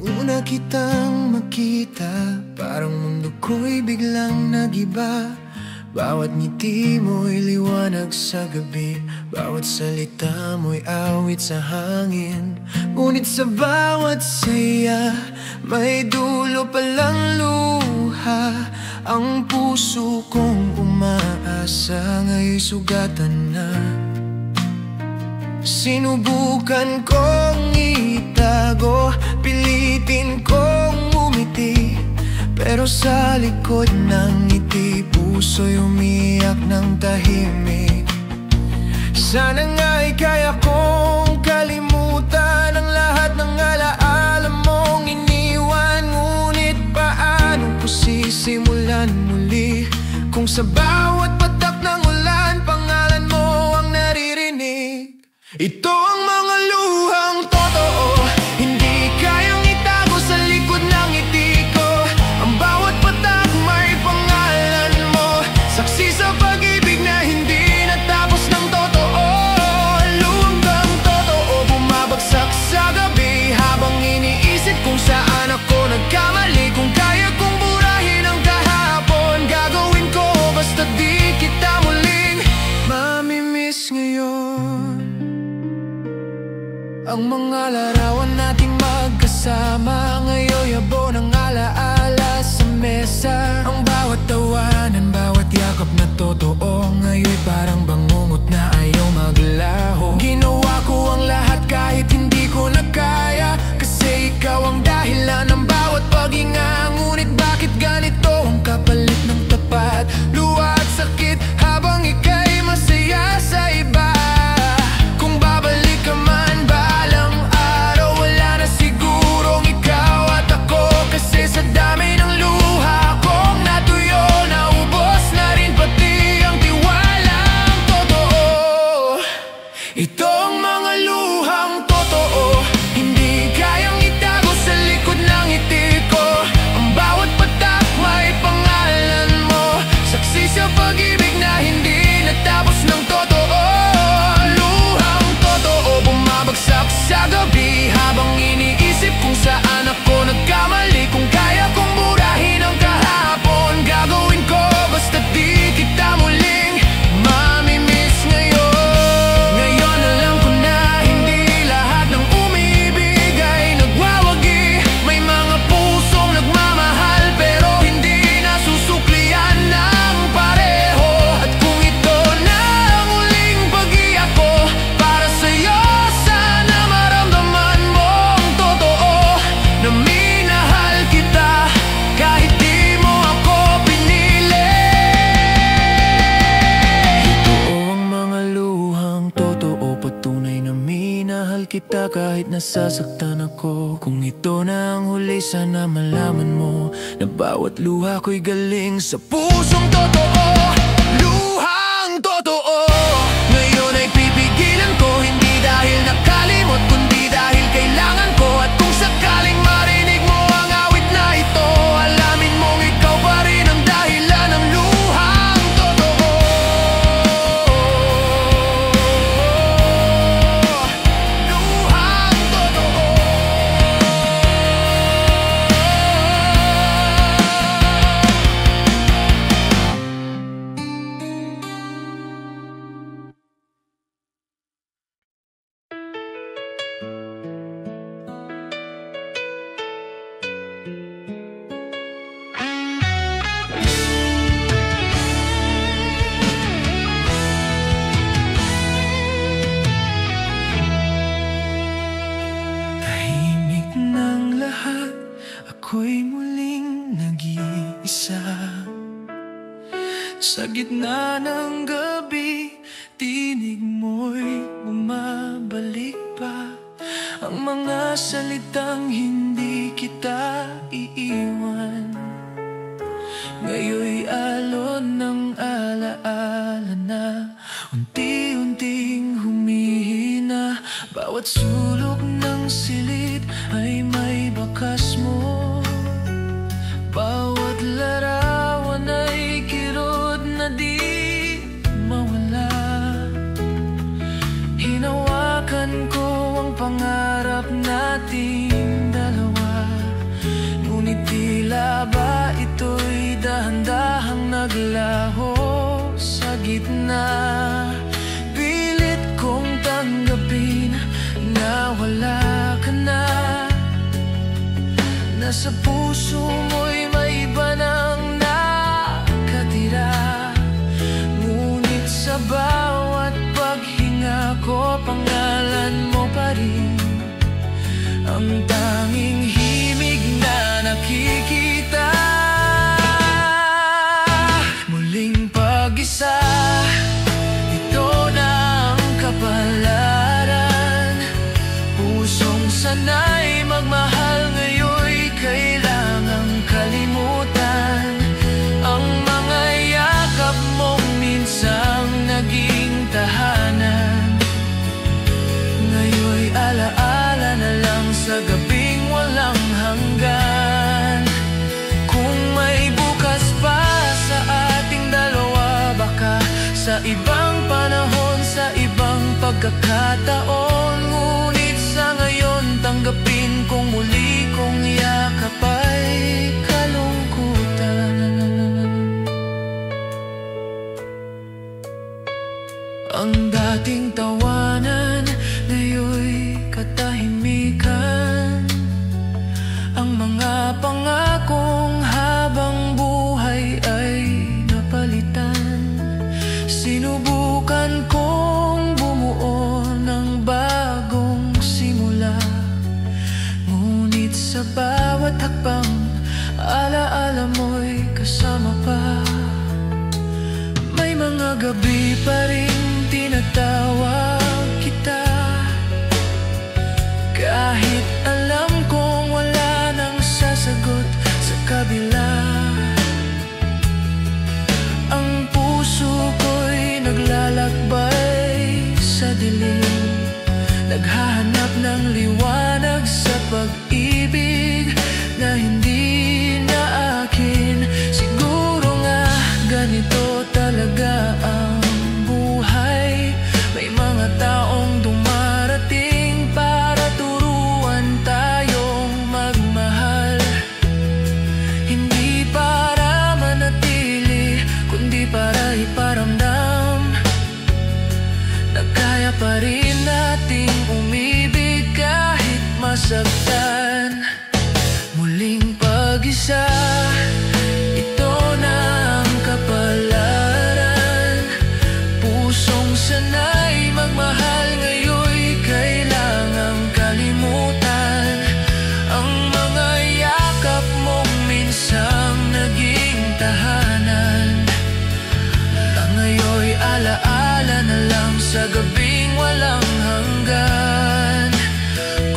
Una kitang makita, parang mundo ko'y biglang nagiba. Bawat ngiti mo'y liwanag sa gabi, bawat salita mo'y awit sa hangin. Ngunit sa bawat saya, may dulo palang luha. Ang puso kong umaasa, ngayon'y sugatan na. Sinubukan kong itago, pilitin kong umiti, pero sa likod ng ngiti, puso'y umiyak ng tahimik. Sana nga'y kaya kong kalimutan ang lahat ng alaala mong iniwan. Ngunit paano ko sisimulan muli kung sa bawat patak ng ulan, pangalan mo ang naririnig? Ito ang mga luhang totoo, hindi kayang itago sa likod ng ngiti ko. Ang bawat patak may pangalan mo, saksi sa pag-ibig na hindi natapos ng totoo. Luhang totoo, bumabagsak sa gabi, habang iniisip kung saan ako nagkamali. Kung kaya kong burahin ang kahapon, gagawin ko basta di kita muling mamimiss ngayon. Ang mga larawan nating magkasama, ngayon yabo ng alaala sa mesa. Ang bawat tawanan, bawat yakap na totoo, ngayon parang bangungot na ayaw maglaho. Ginawa ko ang lahat kahit hindi ko na kaya, kasi ikaw ang dahilan ng bawat paghinga. Ngunit bakit ganito ang kapalit ng tapat? Luha at sakit habang ika'y masaya sa iba. Kung babalik ka man balang araw, wala na sigurong ikaw at ako, kasi sa dami ng luha kong natuyo, naubos na rin pati ang tiwalang totoo. Ito ang mga luhang totoo, hindi kayang itago sa likod ng ngiti ko. Ang bawat patak may pangalan mo, saksi sa pag-ibig na hindi natapos ng totoo. Luhang totoo, bumabagsak sa gabi, habang iniisip kung saan ako nagkamali. Kung kaya kong burahin ang kahapon, gagawin ko basta di kita muling mamimiss ngayon. Ngayon alam ko na hindi lahat ng umibig ay nagwawagi. May mga pusong nagmamahal pero hindi nasusuklian ng pareho. At kung ito na ang huling pag-iyak ko para sa'yo, sana maramdaman mo ang totoo, na minahal kita kahit di mo ako pinili. Ito ang mga luhang totoo, patunay na minahal kita kahit nasasaktan ako. Kung ito na ang huli, sana malaman mo na bawat luha ko'y galing sa pusong totoo. Luhang totoo, ngayon ay pipigilan ko, hindi dahil nakalimot, kundi dahil kailangan ko. At kung sakaling marinig mo ang awit na ito, alamin mong ikaw pa rin ang dahilan ng luhang totoo. Luhang totoo. Sa gitna ng gabi, tinig mo'y bumabalik pa. Ang mga salitang hindi kita iiwan. Ngayon'y alon ng alaala na unti-unting humihina. Bawat sulok ng silid ay may bakas mo. Bawat larawan ay kirot na di mawala. Hinawakan ko ang pangarap nating dalawa. Ngunit tila ba ito'y dahan-dahang naglaho sa gitna. Pilit kong tanggapin na wala ka na. Nasa puso mo'y may iba nang nakatira. Ngunit sa bawat paghinga ko, pangalan mo pa rin ang tanging himig na nakikita. Muling pag-isa, ito na ang kapalaran. Pusong sanay magmahal, ngayon'y kailangang kalimutan. Ang mga yakap mong minsang naging tahanan, ngayon'y alaala na lang sa gabing walang hanggan. Kung may bukas pa sa ating dalawa, baka sa ibang panahon, sa ibang pagkakataon. Ngunit sa ngayon, tanggapin kong muli kong yakap ay kalungkutan. Ang dating tawanan, ngayon'y katahimikan. Ang mga pangakong habang buhay ay napalitan. Sinubukan kong bumuo ng bagong simula. Ngunit sa bawat hakbang, alaala mo'y kasama pa. May mga gabi pa rin tinatawag kita, kahit alam kong wala nang sasagot sa kabila. Ang puso ko'y naglalakbay sa dilim, naghahanap ng liwanag sa pag-ibig na hindi na akin. Siguro nga ganito talaga ang buhay. May mga taong dumarating para turuan tayong magmahal. Hindi para manatili, kundi para iparamdam na kaya pa rin nating umibig kahit masaktan. Muling pag-isa, ito na ang kapalaran. Pusong sanay magmahal, ngayon'y kailangang kalimutan. Ang mga yakap mong minsang naging tahanan, na ngayon'y alaala na lang sa gabing walang hanggan.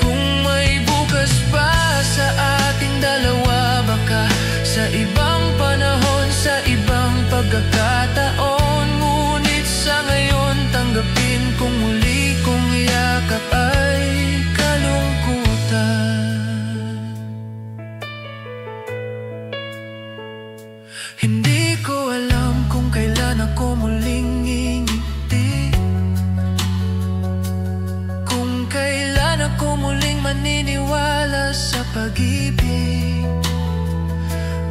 Kung may bukas pa sa ating dalawa, baka sa ibang panahon, sa ibang pagkakataon. Ngunit sa ngayon, tanggapin kong muli kong yakap ay kalungkutan. Hindi ko alam kung kailan ako muling ngingiti, kung kailan ako muling maniniwala sa pag-ibig.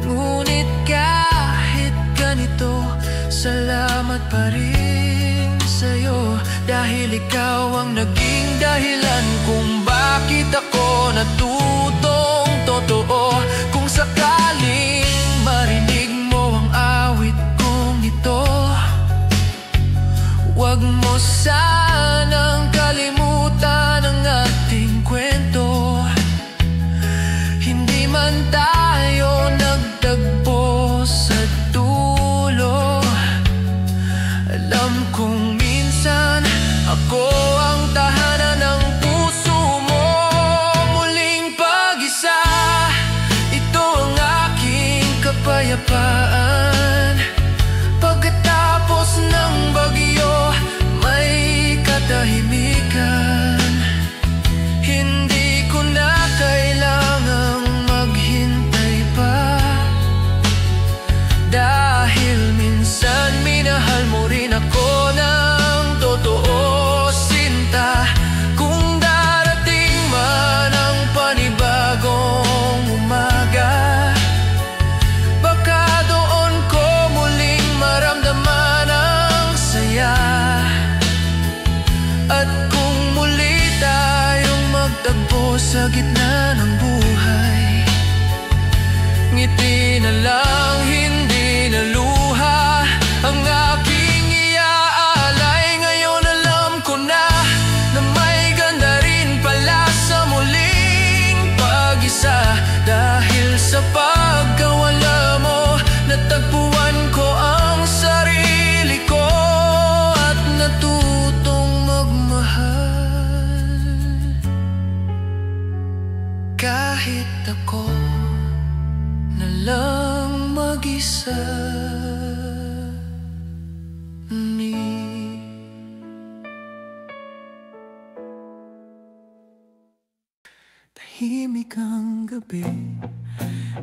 Ngunit kahit ganito, salamat pa rin sa'yo. Dahil ikaw ang naging dahilan kung bakit ako natutong totoo. Kung sakaling marinig mo ang awit kong ito, huwag mo sanang kalimutan ang ating kwento. Hindi man tayo nagtagpo sa dulo, sa gitna ng buhay. Ngiti na lang, hindi na luha, ang aking iaalay. Ngayon alam ko na may ganda rin pala sa muling pag-isa. Dahil sa pagkawala mo, natagpuan ko ang sarili ko at natutong magmahal. Kahit ako na lang mag-isa. Tahimik ang gabi,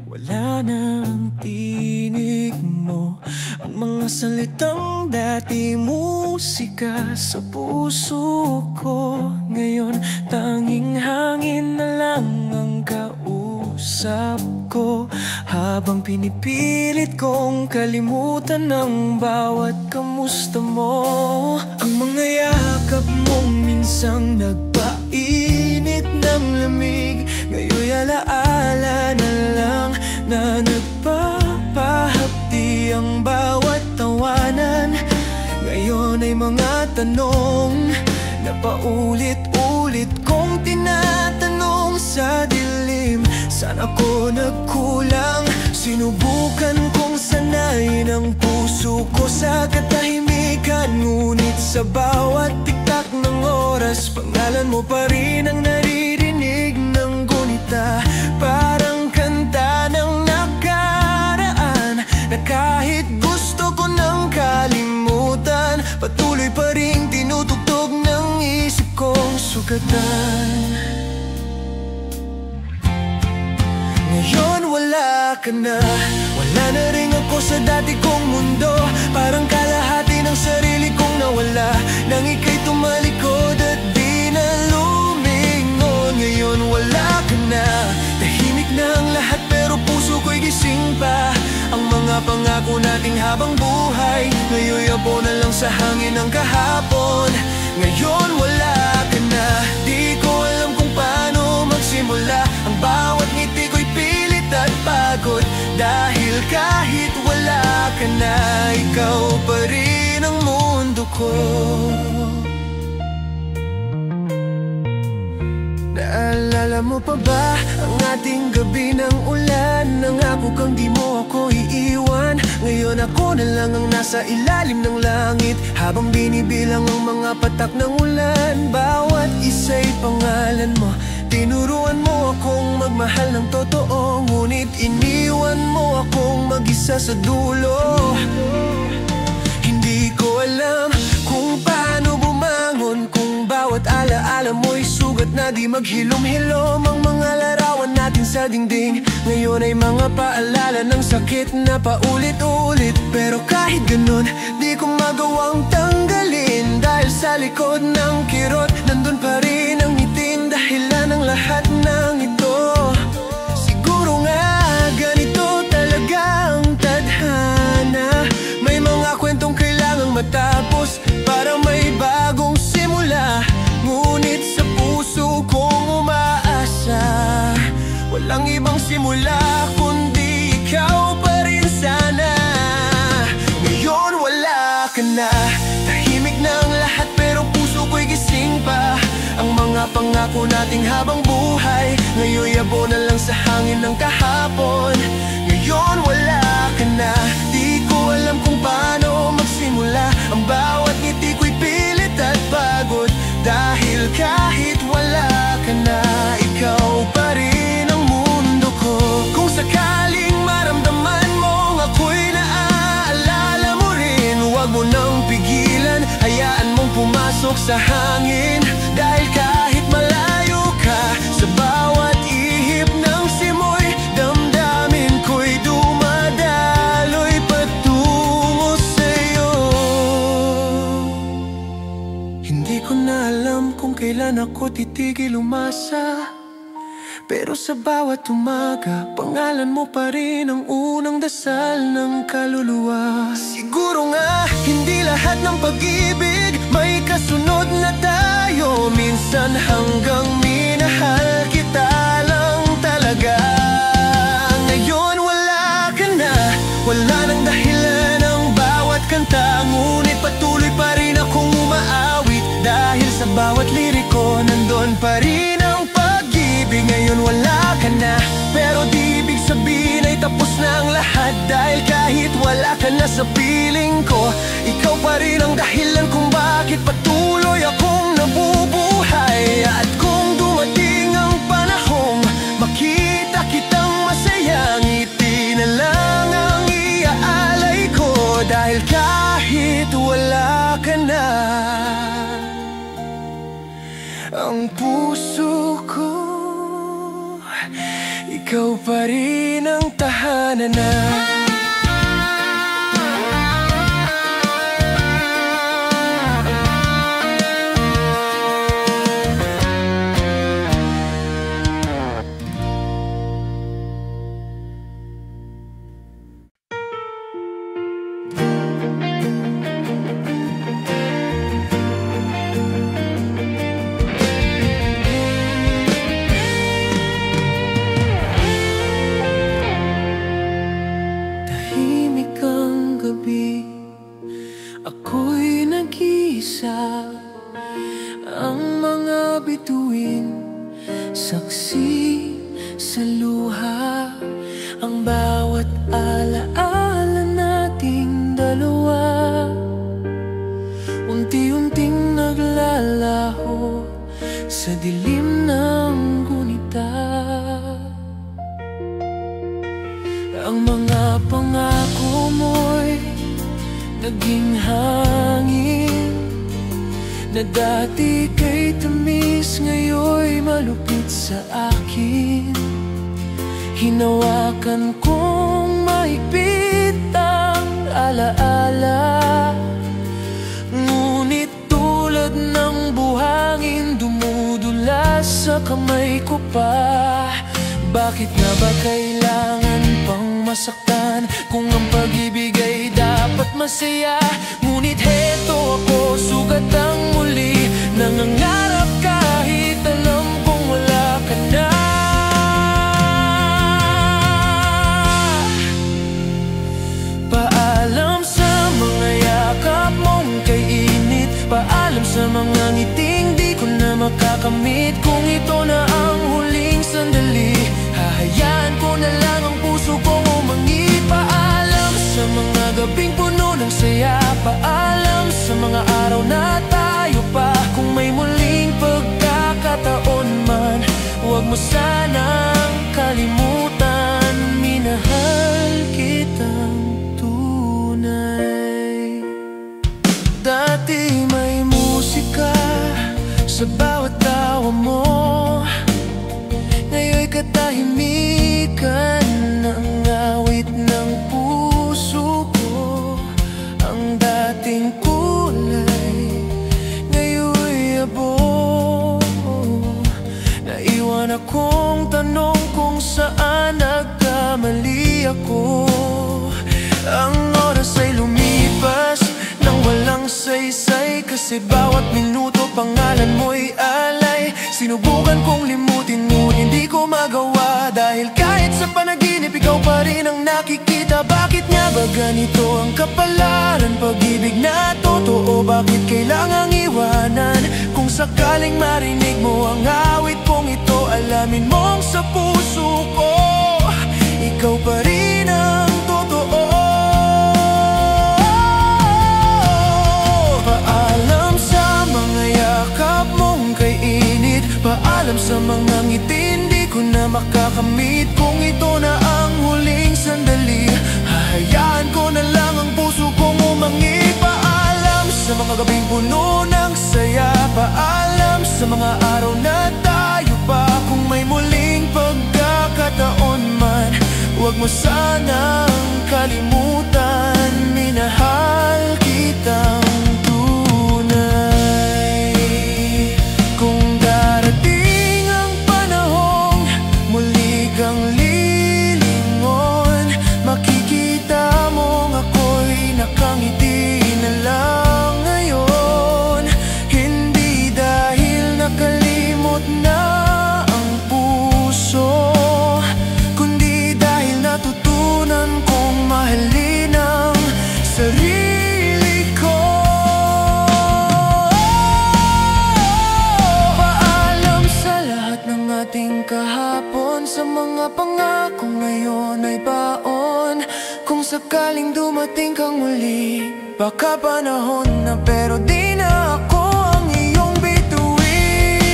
wala na ang tinig mo. Ang mga salitang dati musika sa puso ko. Ngayon tanging hangin na lang ang kausap ko. Habang pinipilit kong kalimutan ang bawat kamusta mo. Ang mga yakap mong minsang nagpainit ng lamig, ngayon'y alaala na lang na nagpapahapdi ang bawat tawanan. Ngayon ay mga tanong na paulit-ulit kong tinatanong sa dilim. Saan ako nagkulang? Sinubukan kong sanayin ang puso ko sa katahimikan, ngunit sa bawat tiktak ng oras, pangalan mo pa rin ang naririnig ng gunita. Parang kanta ng nakaraan na kahit gusto ko nang kalimutan, patuloy pa rin tinutugtog ng isip kong sugatan. Ngayon wala ka na, wala na rin ako sa dati kong mundo. Parang kalahati ng sarili kong nawala nang ika'y tumalikod at di na lumingon. Ngayon wala ka na, tahimik na ang lahat pero puso ko'y gising pa. Ang mga pangako nating habang buhay, ngayon'y abo na lang sa hangin ng kahapon. Ngayon wala ka na, di ko alam kung paano magsimula. Ang bawat ngiti ko'y pilit at pagod, dahil kahit wala ka na, ikaw pa rin ang mundo ko. Naalala mo pa ba ang ating gabi ng ulan? Nangako kang di mo ako iiwan. Ngayon ako na lang ang nasa ilalim ng langit, habang binibilang ang mga patak ng ulan. Bawat isa'y pangalan mo, tinuruan mo akong magmahal ng totoo, ngunit iniwan mo akong mag-isa sa dulo. Hindi ko alam kung paano bumangon, kung bawat alaala mo'y sugat na di maghilom-hilom. Ang mga larawan natin sa dingding ngayon ay mga paalala ng sakit na paulit-ulit. Pero kahit ganun, di ko magawang tanggalin, dahil sa likod ng kirot nandun pa rin ang ngiting dahilan ng lahat ng ito. Siguro nga ganito talaga ang tadhana, may mga kwentong kailangang matapos para may bagong simula. Ngunit sa puso kong umaasa, walang ibang simula kundi ikaw pa rin sana. Ngayon wala ka na, tahimik na ang lahat pero puso ko'y gising pa. Ang mga pangako nating habang buhay, ngayon'y abo na lang sa hangin ng kahapon. Ngayon wala ka na, di ko alam kung paano magsimula. Ang bawat ngiti ko'y pilit at pagod, dahil kahit wala ka na, ikaw pa rin ang mundo ko. Kung sakaling maramdaman mong ako'y naaalala mo rin, huwag mo nang pigilan, hayaan mong pumasok sa hangin. Dahil kahit malayo ka, sa bawat ihip ng simoy, damdamin ko'y dumadaloy patungo sa'yo. Hindi ko na alam kung kailan ako titigil umasa, pero sa bawat umaga, pangalan mo pa rin ang unang dasal ng kaluluwa. Siguro nga, hindi lahat ng pag-ibig may kasunod na tayo. Minsan hanggang minahal kita, pa rin ang pag-ibig. Ngayon wala ka na, pero di ibig sabihin ay tapos na ang lahat. Dahil kahit wala ka na sa piling ko, ikaw pa rin ang dahilan kung bakit patuloy akong nabubuhay. At kung dumating ang panahong makita kitang masaya, ngiti na lang ang iaalay ko. Dahil kahit wala ka na, ang puso ko, ikaw pa rin ang tahanan na. Ako'y nag-iisa, ang mga bituin, saksi sa luha, ang bawat alaala nating dalawa, unti-unting naglalaho sa dilim ng gunita. Ang mga pangako mo'y naging hangin, na dati kay tamis, ngayon'y malupit sa akin. Hinawakan kong mahigpit ang alaala, ngunit tulad ng buhangin dumudulas sa kamay ko pa. Bakit nga ba kailangan pang masaktan kung ang pag-ibig ay dapat masaya? Ngunit heto ako, sugat ang muli, nangangarap kahit alam kong wala ka na. Paalam sa mga yakap mong kay init, paalam sa mga ngiting di ko na makakamit. Kung ito na ang huling sandali, hahayaan ko na lang ang puso kong umangi. Paalam sa mga gabing puno ng saya, paalam sa mga araw na tayo pa. Kung may muling pagkakataon man, huwag mo sanang kalimutan, minahal kitang tunay. Dati may musika sa bawat tawa mo, ngayon'y katahimikan ng awit ng puso ko. Ang dating kulay, ngayon'y abo. Naiwan akong tanong kung saan nagkamali ako. Ang oras ay lumipas nang walang saysay, kasi bawat minuto pangalan mo'y alay. Sinubukan kong limutin ngunit hindi ko magawa, dahil kahit sa panaginip ikaw pa rin ang nakikita. Bakit nga ba ganito ang kapalaran? Pag-ibig na totoo, bakit kailangang iwanan? Kung sakaling marinig mo ang awit kong ito, alamin mong sa puso ko, ikaw pa rin ang totoo. Paalam sa mga yakap mong kay init, paalam sa mga ngiti hindi ko na makakamit. Kung ito na ang huling sandali, hahayaan ko na lang ang puso kong umangi. Paalam sa mga gabing puno ng saya, paalam sa mga araw na tayo pa. Kung may muling pagkakataon man, huwag mo sanang kalimutan, minahal kitang tunay. Kung darating ang panahong muli kang lilingon, makikita mong ako'y nakangiti na lang ngayon. Hindi dahil nakalimot na nating kahapon. Sa mga pangako ngayon ay baon. Kung sakaling dumating kang muli, baka panahon na pero di na ako ang iyong bituin.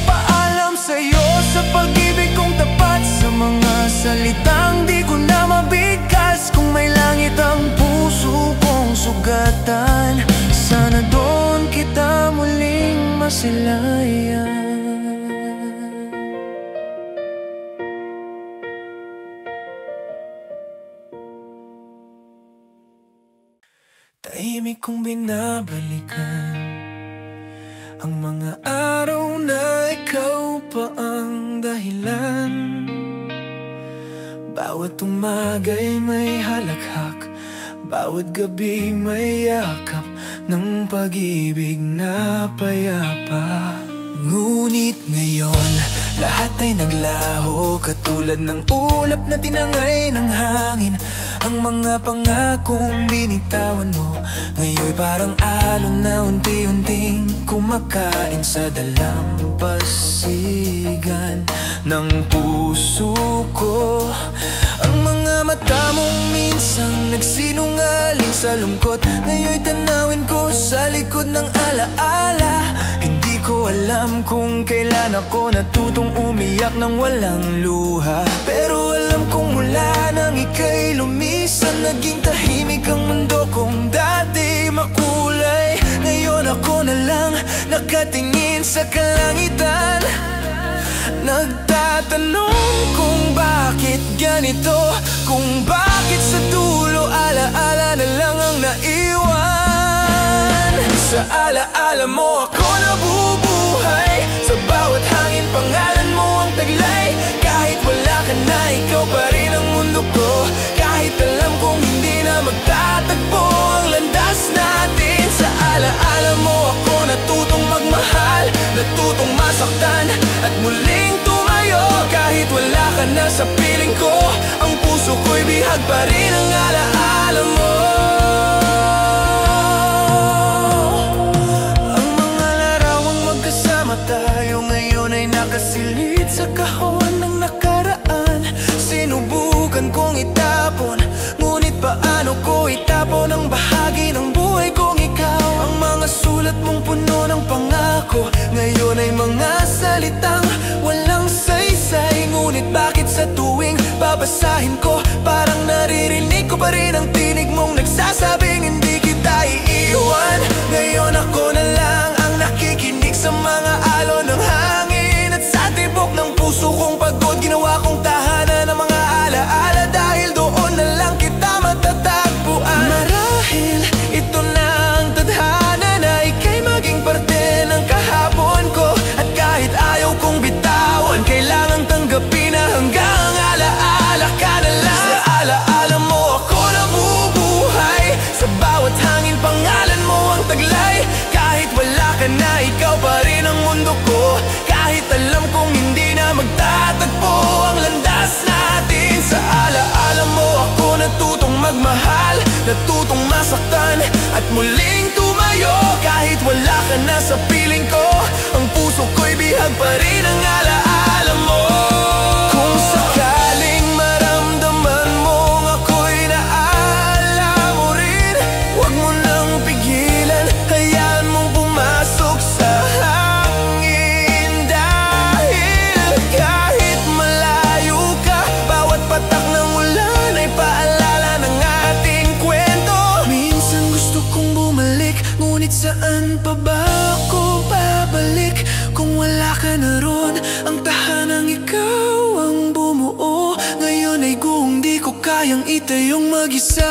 Paalam sa'yo sa pag-ibig kong tapat, sa mga salitang di ko na mabigkas. Kung may langit ang puso kong sugatan, sana doon kita muling masilayan. Tahimik kong binabalikan ang mga araw na ikaw pa ang dahilan. Bawat umaga'y may halakhak, bawat gabi may yakap ng pag-ibig na payapa. Ngunit ngayon, lahat ay naglaho, katulad ng ulap na tinangay ng hangin. Ang mga pangakong binitawan mo ngayon'y parang alon na unti-unting kumakain sa dalampasigan ng puso ko. Ang mga mata mong minsang nagsinungaling sa lungkot, ngayon'y tanawin ko sa likod ng alaala. Hindi ko alam kung kailan ako natutong umiyak ng walang luha, pero alam kong mula nang ika'y lumisan, naging tahimik ang mundo kong dati makulay. Ngayon ako na lang nakatingin sa kalangitan, nagtatanong kung bakit ganito, kung bakit sa dulo alaala na lang ang naiwan. Sa alaala mo ako nabubuhay, sa bawat hangin pangalan mo ang taglay. Kahit wala ka na, ikaw pa rin ang mundo ko. Kahit alam kong hindi na magtatagpo ang landas natin, sa alaala mo ako natutong magmahal, natutong masaktan at muling tumayo. Kahit wala ka na sa piling ko, ang puso ko'y bihag pa rin ang alaala mo. Ang mga larawang magkasama tayo ngayon ay nakasilid sa kahon ng nakaraan. Sinubukan kong itapon, ngunit paano ko itapon ang bahagi ng buhay kong ikaw? Ang mga sulat mong puno ng pangako ngayon ay mga salitang walang saysay. Ngunit bakit sa tuwing babasahin ko, parang naririnig ko pa rin ang tinig mong nagsasabing hindi kita iiwan. Ngayon ako na lang ang nakikinig sa mga alon ng hangin, at sa tibok ng puso kong pagod ginawa kong tahanan ng mga alaala, dahil doon na lang kita matatagpuan. Marahil ito na ang tadhana na ika'y maging parte ng kahapon ko, at kahit ayaw kong bitawan, kailangang tanggapin na hanggang ang alaala ka na lang. Sa alaala mo ako nabubuhay, sa bawat hangin pangalan mo ang taglay. Kahit wala ka na, ikaw pa rin ang mundo ko. Kahit alam kong hindi na magtatagpo ang landas natin, sa alaala mo ako natutong magmahal, natutong masaktan at muling tumayo. Kahit wala ka na sa piling ko, ang puso ko'y bihag pa rin ang alaala mo. Kung sakaling maramdaman mong ako'y naala mo rin, huwag mo nang pigilan, hayaan mong pumasok sa hangin. Dahil kahit malayo ka, bawat patak ng ulan ay paalala ng ating kwento. Minsan gusto kong bumalik, ngunit saan pa ba ako babalik? Kung wala ka na ron, ang tahanang ikaw ang bumuo. Ngayon ay kung di ko kayang itayong mag-isa.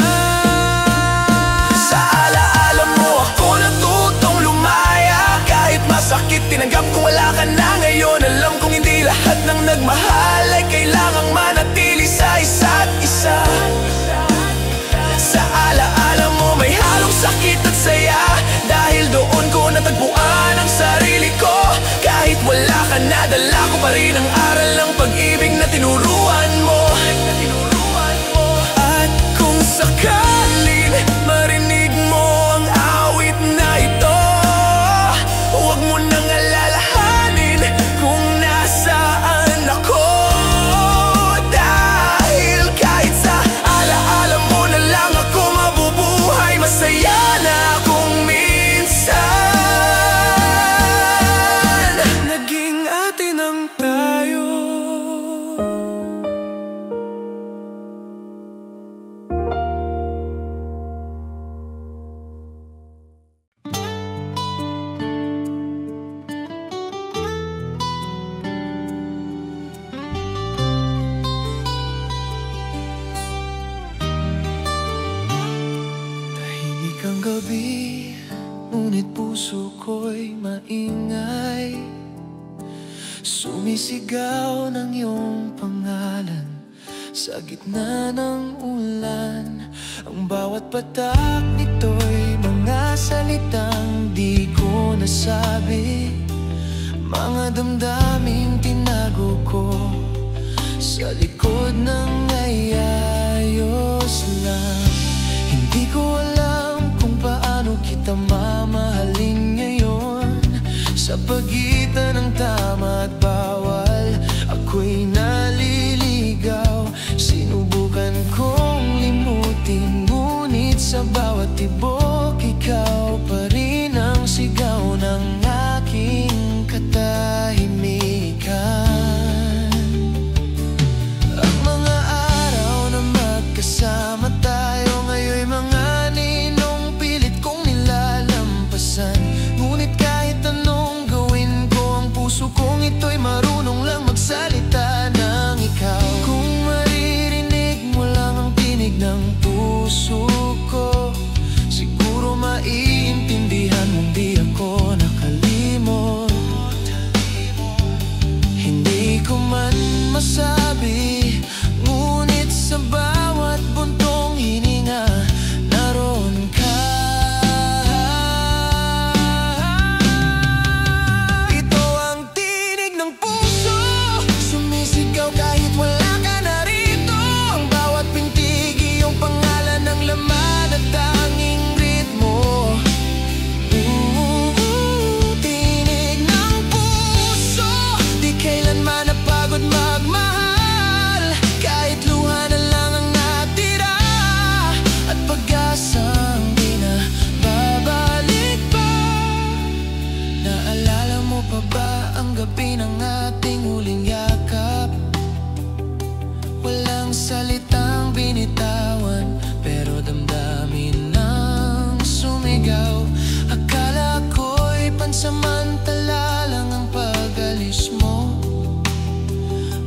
Sa alaala mo ako natutong lumaya, kahit masakit tinanggap kung wala ka na. Ngayon alam kong hindi lahat ng nagmahal ay kailangang manatili sa isa't isa. Sa alaala mo may halong sakit at saya, dahil doon ko natagpuan ang sarili ko. Kahit wala ka na, dala ko pa rin ang aral ng pag-ibig na tinuruan mo. At kung sakaling marinig mo ang awit na ito, huwag mo nang alalahanin kung Sumisigaw ng iyong pangalan sa gitna ng ulan. Ang bawat patak nito'y mga salitang di ko nasabi, mga damdaming tinago ko sa likod ng ayayos lang. Hindi ko alam kung paano kita mamahalin ngayon. Sa pagitan ng tama at bawal, ako'y naliligaw. Sinubukan kong limutin, ngunit sa bawat tibok, ikaw pa rin ang sigaw ng aking katahimikan. Ang mga araw na magkasama tayo, ngayon'y mga ninong pilit kong nilalampasan. Ngunit kahit anong gawin ko, ang puso kong ito'y marunong lang magsalita ng ikaw. Kung maririnig mo lang ang tinig ng puso ko, siguro maiintindihan mong di ako nakalimot. Hindi ko man masabi, ngunit sa bawat buntong hininga, naroon ka. Ito ang tinig ng puso, sumisigaw kahit wala ka narito. Ang bawat pintig, iyong pangalan ang laman at tanging ritmo. Tinig ng puso, di kailanman napagod magmahal. Kahit luha na lang ang natira, at pag-asang di na babalik pa. Naalala mo pa ba ang gabi ng ating huling yakap? Walang salitang binitawan, pero damdamin ang sumigaw. Akala ko'y pansamantala lang ang pag-alis mo,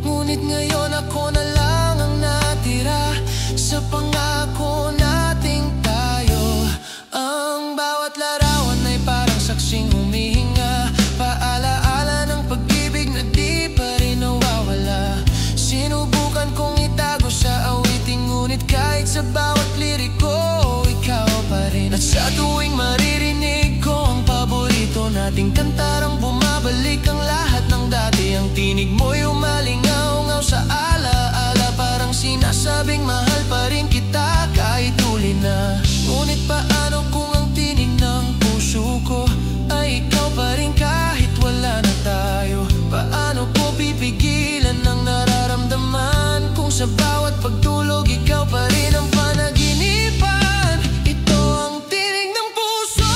ngunit ngayon ako na lang ang natira sa pangako nating tayo. Ang bawat larawan ay parang saksing humihinga, paalaala ng pag-ibig na di pa rin nawawala. Sinubukan kong itago sa awitin, ngunit kahit sa bawat liriko, ikaw pa rin. At sa tuwing maririnig ko ang paborito nating kantarang bumabalik ang lahat ng dati. Ang tinig mo'y umalingaw-ngaw sa alaala, parang sinasabing mahal pa rin kita kahit huli na. Ngunit paano kung ang tinig ng puso ko ay ikaw pa rin kahit wala na tayo? Paano ko pipigilan ang nararamdaman kung sa bawat pagtulog ikaw pa rin ang panaginipan? Ito ang tinig ng puso,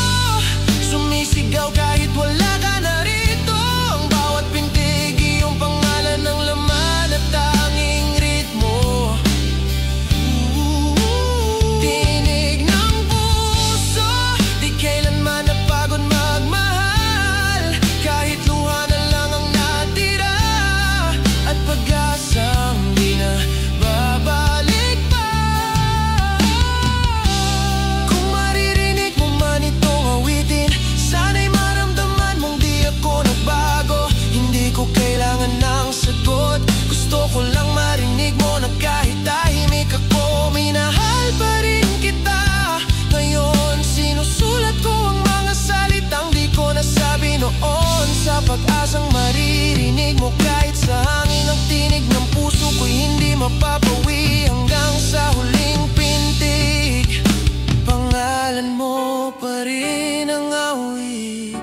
sumisigaw kahit wala ka narito. Ang bawat pintig, iyong pangalan ang laman at tanging ritmo. Tinig ng puso, di kailanman napagod magmahal. Kahit luha na lang ang natira, at pag-asang di na babalik pa. Kung maririnig mo man itong awitin, sana'y maramdaman mong di ako nagbago. Hindi ko kailangan ng sagot, gusto ko lang marinig mo na kahit tahimik ako, minahal pa rin kita. Ngayon sinusulat ko ang mga salitang di ko nasabi noon, sa pag-asang maririnig mo kahit sa hangin. Ang tinig ng puso ko'y hindi mapapawi hanggang sa huling pintig. Pangalan mo pa rin ang awit.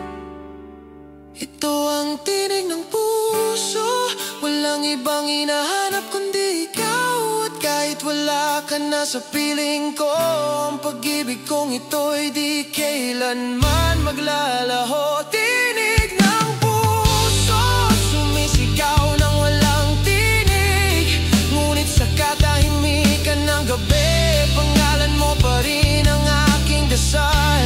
Ito ang tinig ng puso, walang ibang hinahanap kundi ikaw. At kahit wala ka na sa piling ko, ang pag-ibig kong ito'y di kailanman maglalaho. Tinig ng puso, sumisigaw ng walang tinig, ngunit sa katahimikan ng gabi, pangalan mo pa rin ang aking dasal.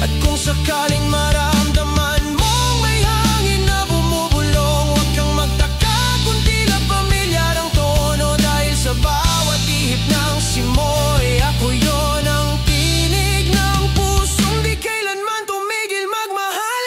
At kung sakaling maramdaman mong may hangin na bumubulong, huwag kang magtaka kung tila pamilyar ang tono, dahil sa bawat ihip ng simoy, ako yon ang tinig ng pusong di kailanman tumigil magmahal.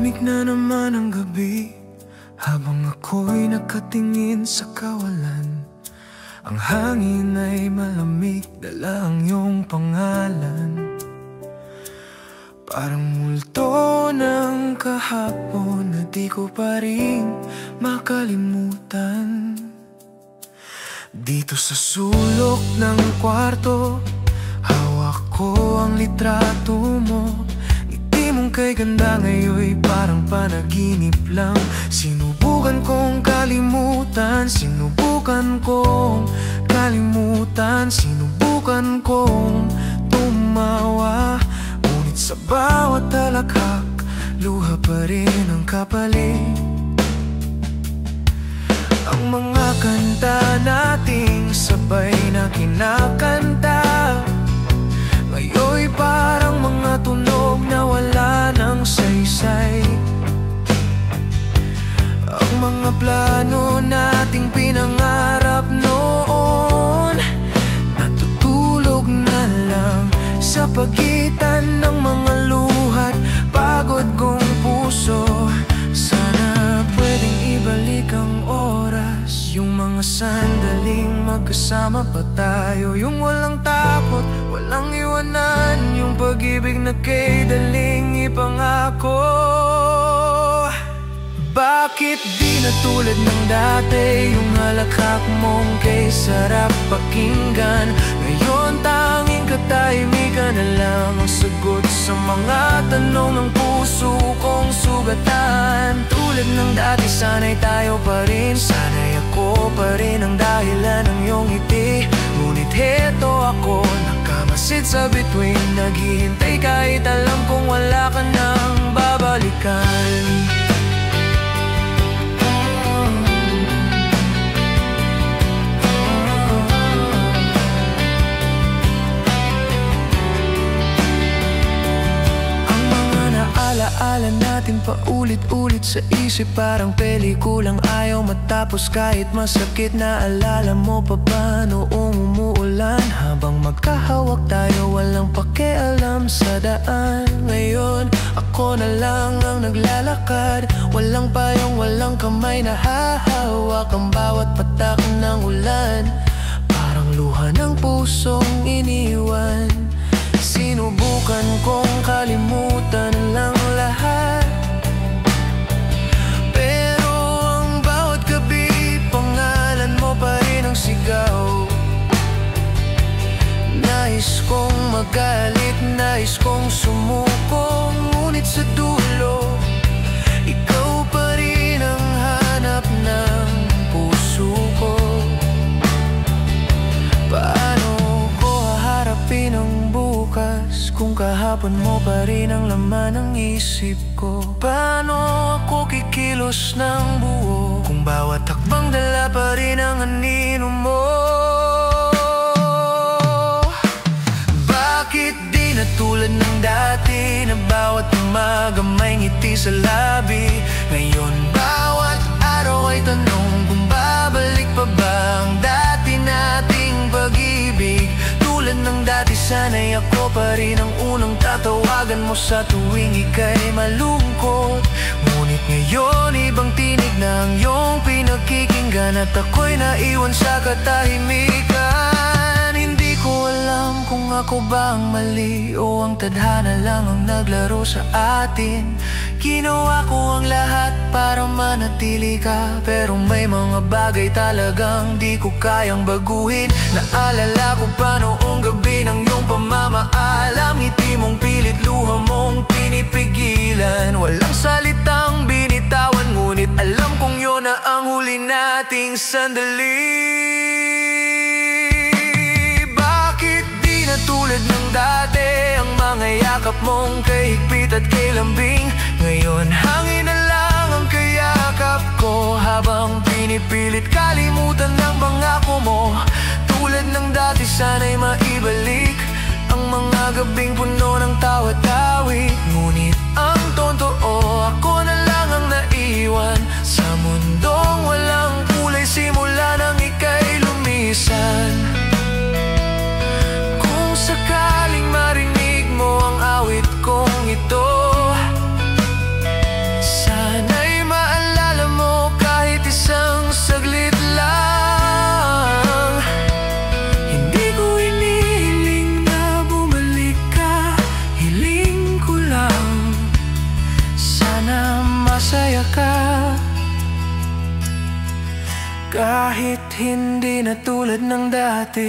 Tahimik na naman ang gabi, habang ako'y nakatingin sa kawalan. Ang hangin ay malamig, dala ang iyong pangalan. Parang multo ng kahapon na di ko pa rin makalimutan. Dito sa sulok ng kwarto, hawak ko ang litrato mo. Ngiti mong kay ganda ngayon'y parang panaginip lang. Sinubukan kong kalimutan, sinubukan kong kalimutan, sinubukan kong tumawa. Ngunit sa bawat talaghak, luha pa rin ang kapalit. Ang mga kanta nating sabay na kinakanta, ngayon'y parang mga tunog na wala ng saysay. Ang mga plano nating pinangarap noon, natutulog na lang sa pagitan ng mga luhat pagod kong puso. Sana pwedeng ibalik ang oras, yung mga sandaling magkasama pa tayo. Yung walang takot, walang iwanan, yung pag-ibig na kay daling ipangako. Bakit di na tulad ng dati, yung halakhak mong kay sarap pakinggan? Ngayon tanging katahimikan na lang ang sagot sa mga tanong ng puso kong sugatan. Tulad ng dati, sana'y tayo pa rin, sana'y ako pa rin ang dahilan ng iyong ngiti. Ngunit heto ako, nakamasid sa bituin, naghihintay kahit alam kong wala ka nang babalikan. Alaala natin paulit-ulit sa isip, parang pelikulang ayaw matapos. Kahit masakit, naalala mo pa ba noong umuulan? Habang magkahawak tayo, walang pakialam sa daan. Ngayon, ako na lang ang naglalakad, walang payong, walang kamay na hahawak ang bawat patak ng ulan. Parang luha ng pusong iniwan. Sinubukan kong kalimutan lang lahat, pero ang bawat gabi, pangalan mo pa rin ang sigaw. Nais kong magalit, nais kong sumuko, ngunit sa dulo, ikaw pa rin ang hanap ng puso ko. Paano ko haharapin ang bukas kung kahapon mo pa rin ang laman ng isip ko? Paano ako kikilos ng buo kung bawat hakbang dala pa rin ang anino mo? Bakit di na tulad ng dati, na bawat umaga may ngiti sa labi? Ngayon bawat araw ay tanong kung babalik pa ba ang dati nating pag-ibig. Tulad ng dati, sana'y ako pa rin ang unang tatawagan mo sa tuwing ika'y malungkot. Ngunit ngayon, ibang tinig na ang iyong pinakikinggan, at ako'y naiwan sa katahimikan. Hindi ko alam kung ako ba ang mali o ang tadhana lang ang naglaro sa atin. Ginawa ko ang lahat para manatili ka, pero may mga bagay talagang di ko kayang baguhin. Naalala ko pa noong gabi ng iyong pamamaalam, ngiti mong pilit, luha mong pinipigilan. Walang salitang binitawan, ngunit alam kong yun na ang huli nating sandali. Bakit di na tulad ng dati, ang mga yakap mong kahigpit at kay lambing? Ngayon hangin na lang ang kayakap ko, habang pinipilit kalimutan ng pangako mo. Tulad ng dati, sana'y maibalik ang mga gabing puno ng tawa-tawi. Ngunit ang totoo, ako na lang ang naiwan sa mundong walang kulay simula nang ika'y lumisan. Kung sakaling marinig mo ang awit kong ito, ka, kahit hindi na tulad ng dati.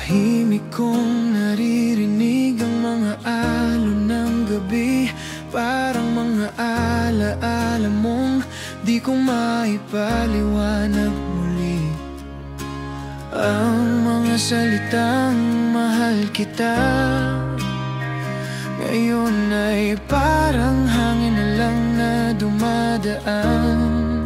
Tahimik kong naririnig ang mga alon ng gabi, parang mga alaala mong di ko maipaliwanag muli. Ang mga salitang mahal kita ngayon ay parang hangin na lang na dumadaan.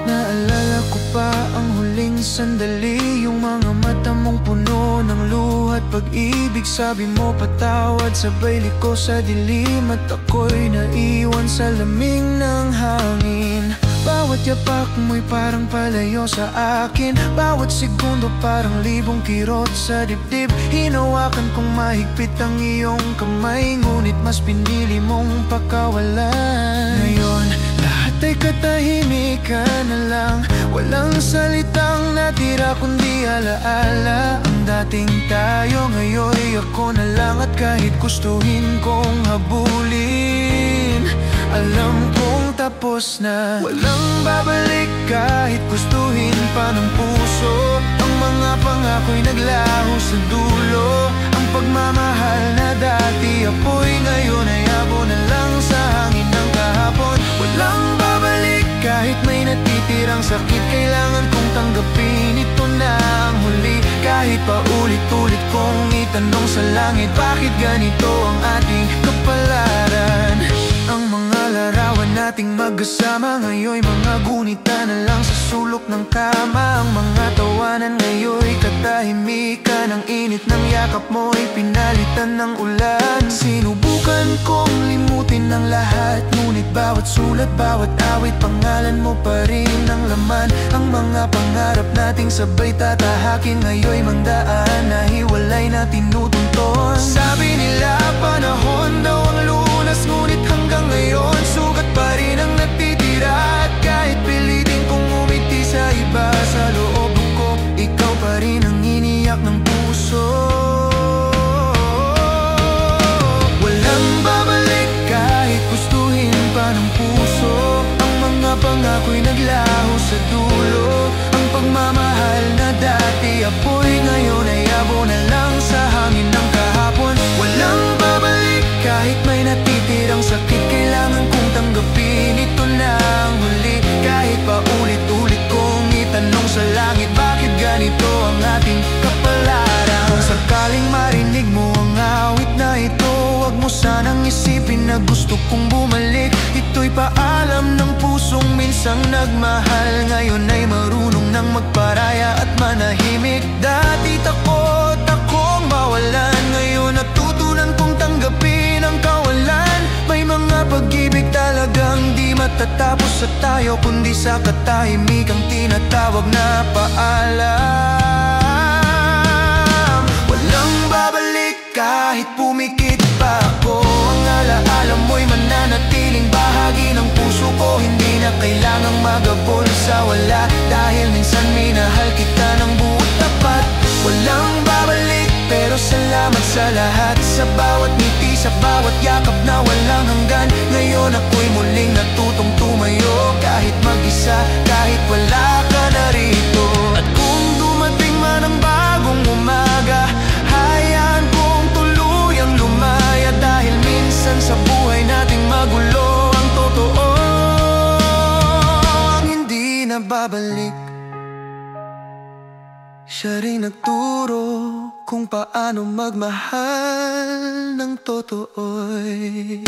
Naalala ko pa ang huling sandali, yung mga mata mong puno ng luha at pag-ibig. Sabi mo patawad, sabay liko sa dilim at ako'y naiwan sa lamig ng hangin. Bawat yapak mo'y parang palayo sa akin, bawat segundo parang libong kirot sa dibdib. Hinawakan kong mahigpit ang iyong kamay, ngunit mas pinili mong pakawalan. Ngayon, lahat ay katahimikan na lang, walang salitang natira kundi alaala. Ang dating tayo ngayon'y ako na lang, at kahit gustuhin kong habulin, alam kong tapos na. Walang babalik kahit gustuhin pa ng puso, ang mga pangako'y naglaho sa dulo. Ang pagmamahal na dati apoy, ngayon ay abo na lang sa hangin ng kahapon. Walang babalik kahit may natitirang sakit, kailangan kong tanggapin ito na ang huli. Kahit pa ulit-ulit kong itanong sa langit, bakit ganito ang ating kapalaran? Ang mga larawan nating magkasama ngayon'y mga gunita na lang sa sulok ng kama. Ang mga tawanan ngayon'y katahimikan, ang init ng yakap mo'y pinalitan ng ulan. Sinubukan kong limutin ang lahat, ngunit bawat sulat, bawat awit, pangalan mo pa rin ang laman. Ang mga pangarap nating sabay tatahakin ngayon'y mangdaan na hiwalay na tinutunton. Sabi nila panahon daw ang lunas, ngunit hanggang ngayon sugat pa rin ang natitira. At kahit pilitin kong umiti sa iba, sa loob ko ikaw pa rin ang iniyak ng puso. Walang babalik kahit gustuhin pa ng puso, ang mga pangako'y naglaho sa dulo. Ang pagmamahal na dati apoy, ngayon ay abo na lang sa hangin ng kahapon. Walang babalik kahit may natitirang sakit, kailangan kong tanggapin ito na ang huli. Kahit pa ulit-ulit kong itanong sa langit, bakit ganito ang ating kapalaran? Kung sakaling marinig mo ang awit na ito, huwag mo sanang isipin na gusto kong bumalik. Ito'y paalam ng pusong minsang nagmahal, ngayon ay marunong nang magparaya at manahimik. Dati takot akong mawalan, ngayon natutunan kong tanggapin ang kawalan. May mga pag-ibig talagang di matatapos sa tayo, kundi sa katahimikang tinatawag na paalam. Walang babalik kahit pumikit pa ako, ang alaala mo'y mananatiling bahagi ng puso ko. Hindi na kailangang magabol sa wala, dahil minsan minahal kita ng buot tapat. Walang babalik pero salamat sa lahat, sa bawat ngiti, sa bawat yakap na walang hanggan. Ngayon ako'y muling natutong tumayo, kahit mag-isa, kahit wala ka na rito. At kung dumating man ang bagong umaga, hayaan kong tuluyang lumaya, dahil minsan sa buhay nating magulo ang totoo ang hindi na babalik. Siya rin nagturo kung paano magmahal ng totoo'y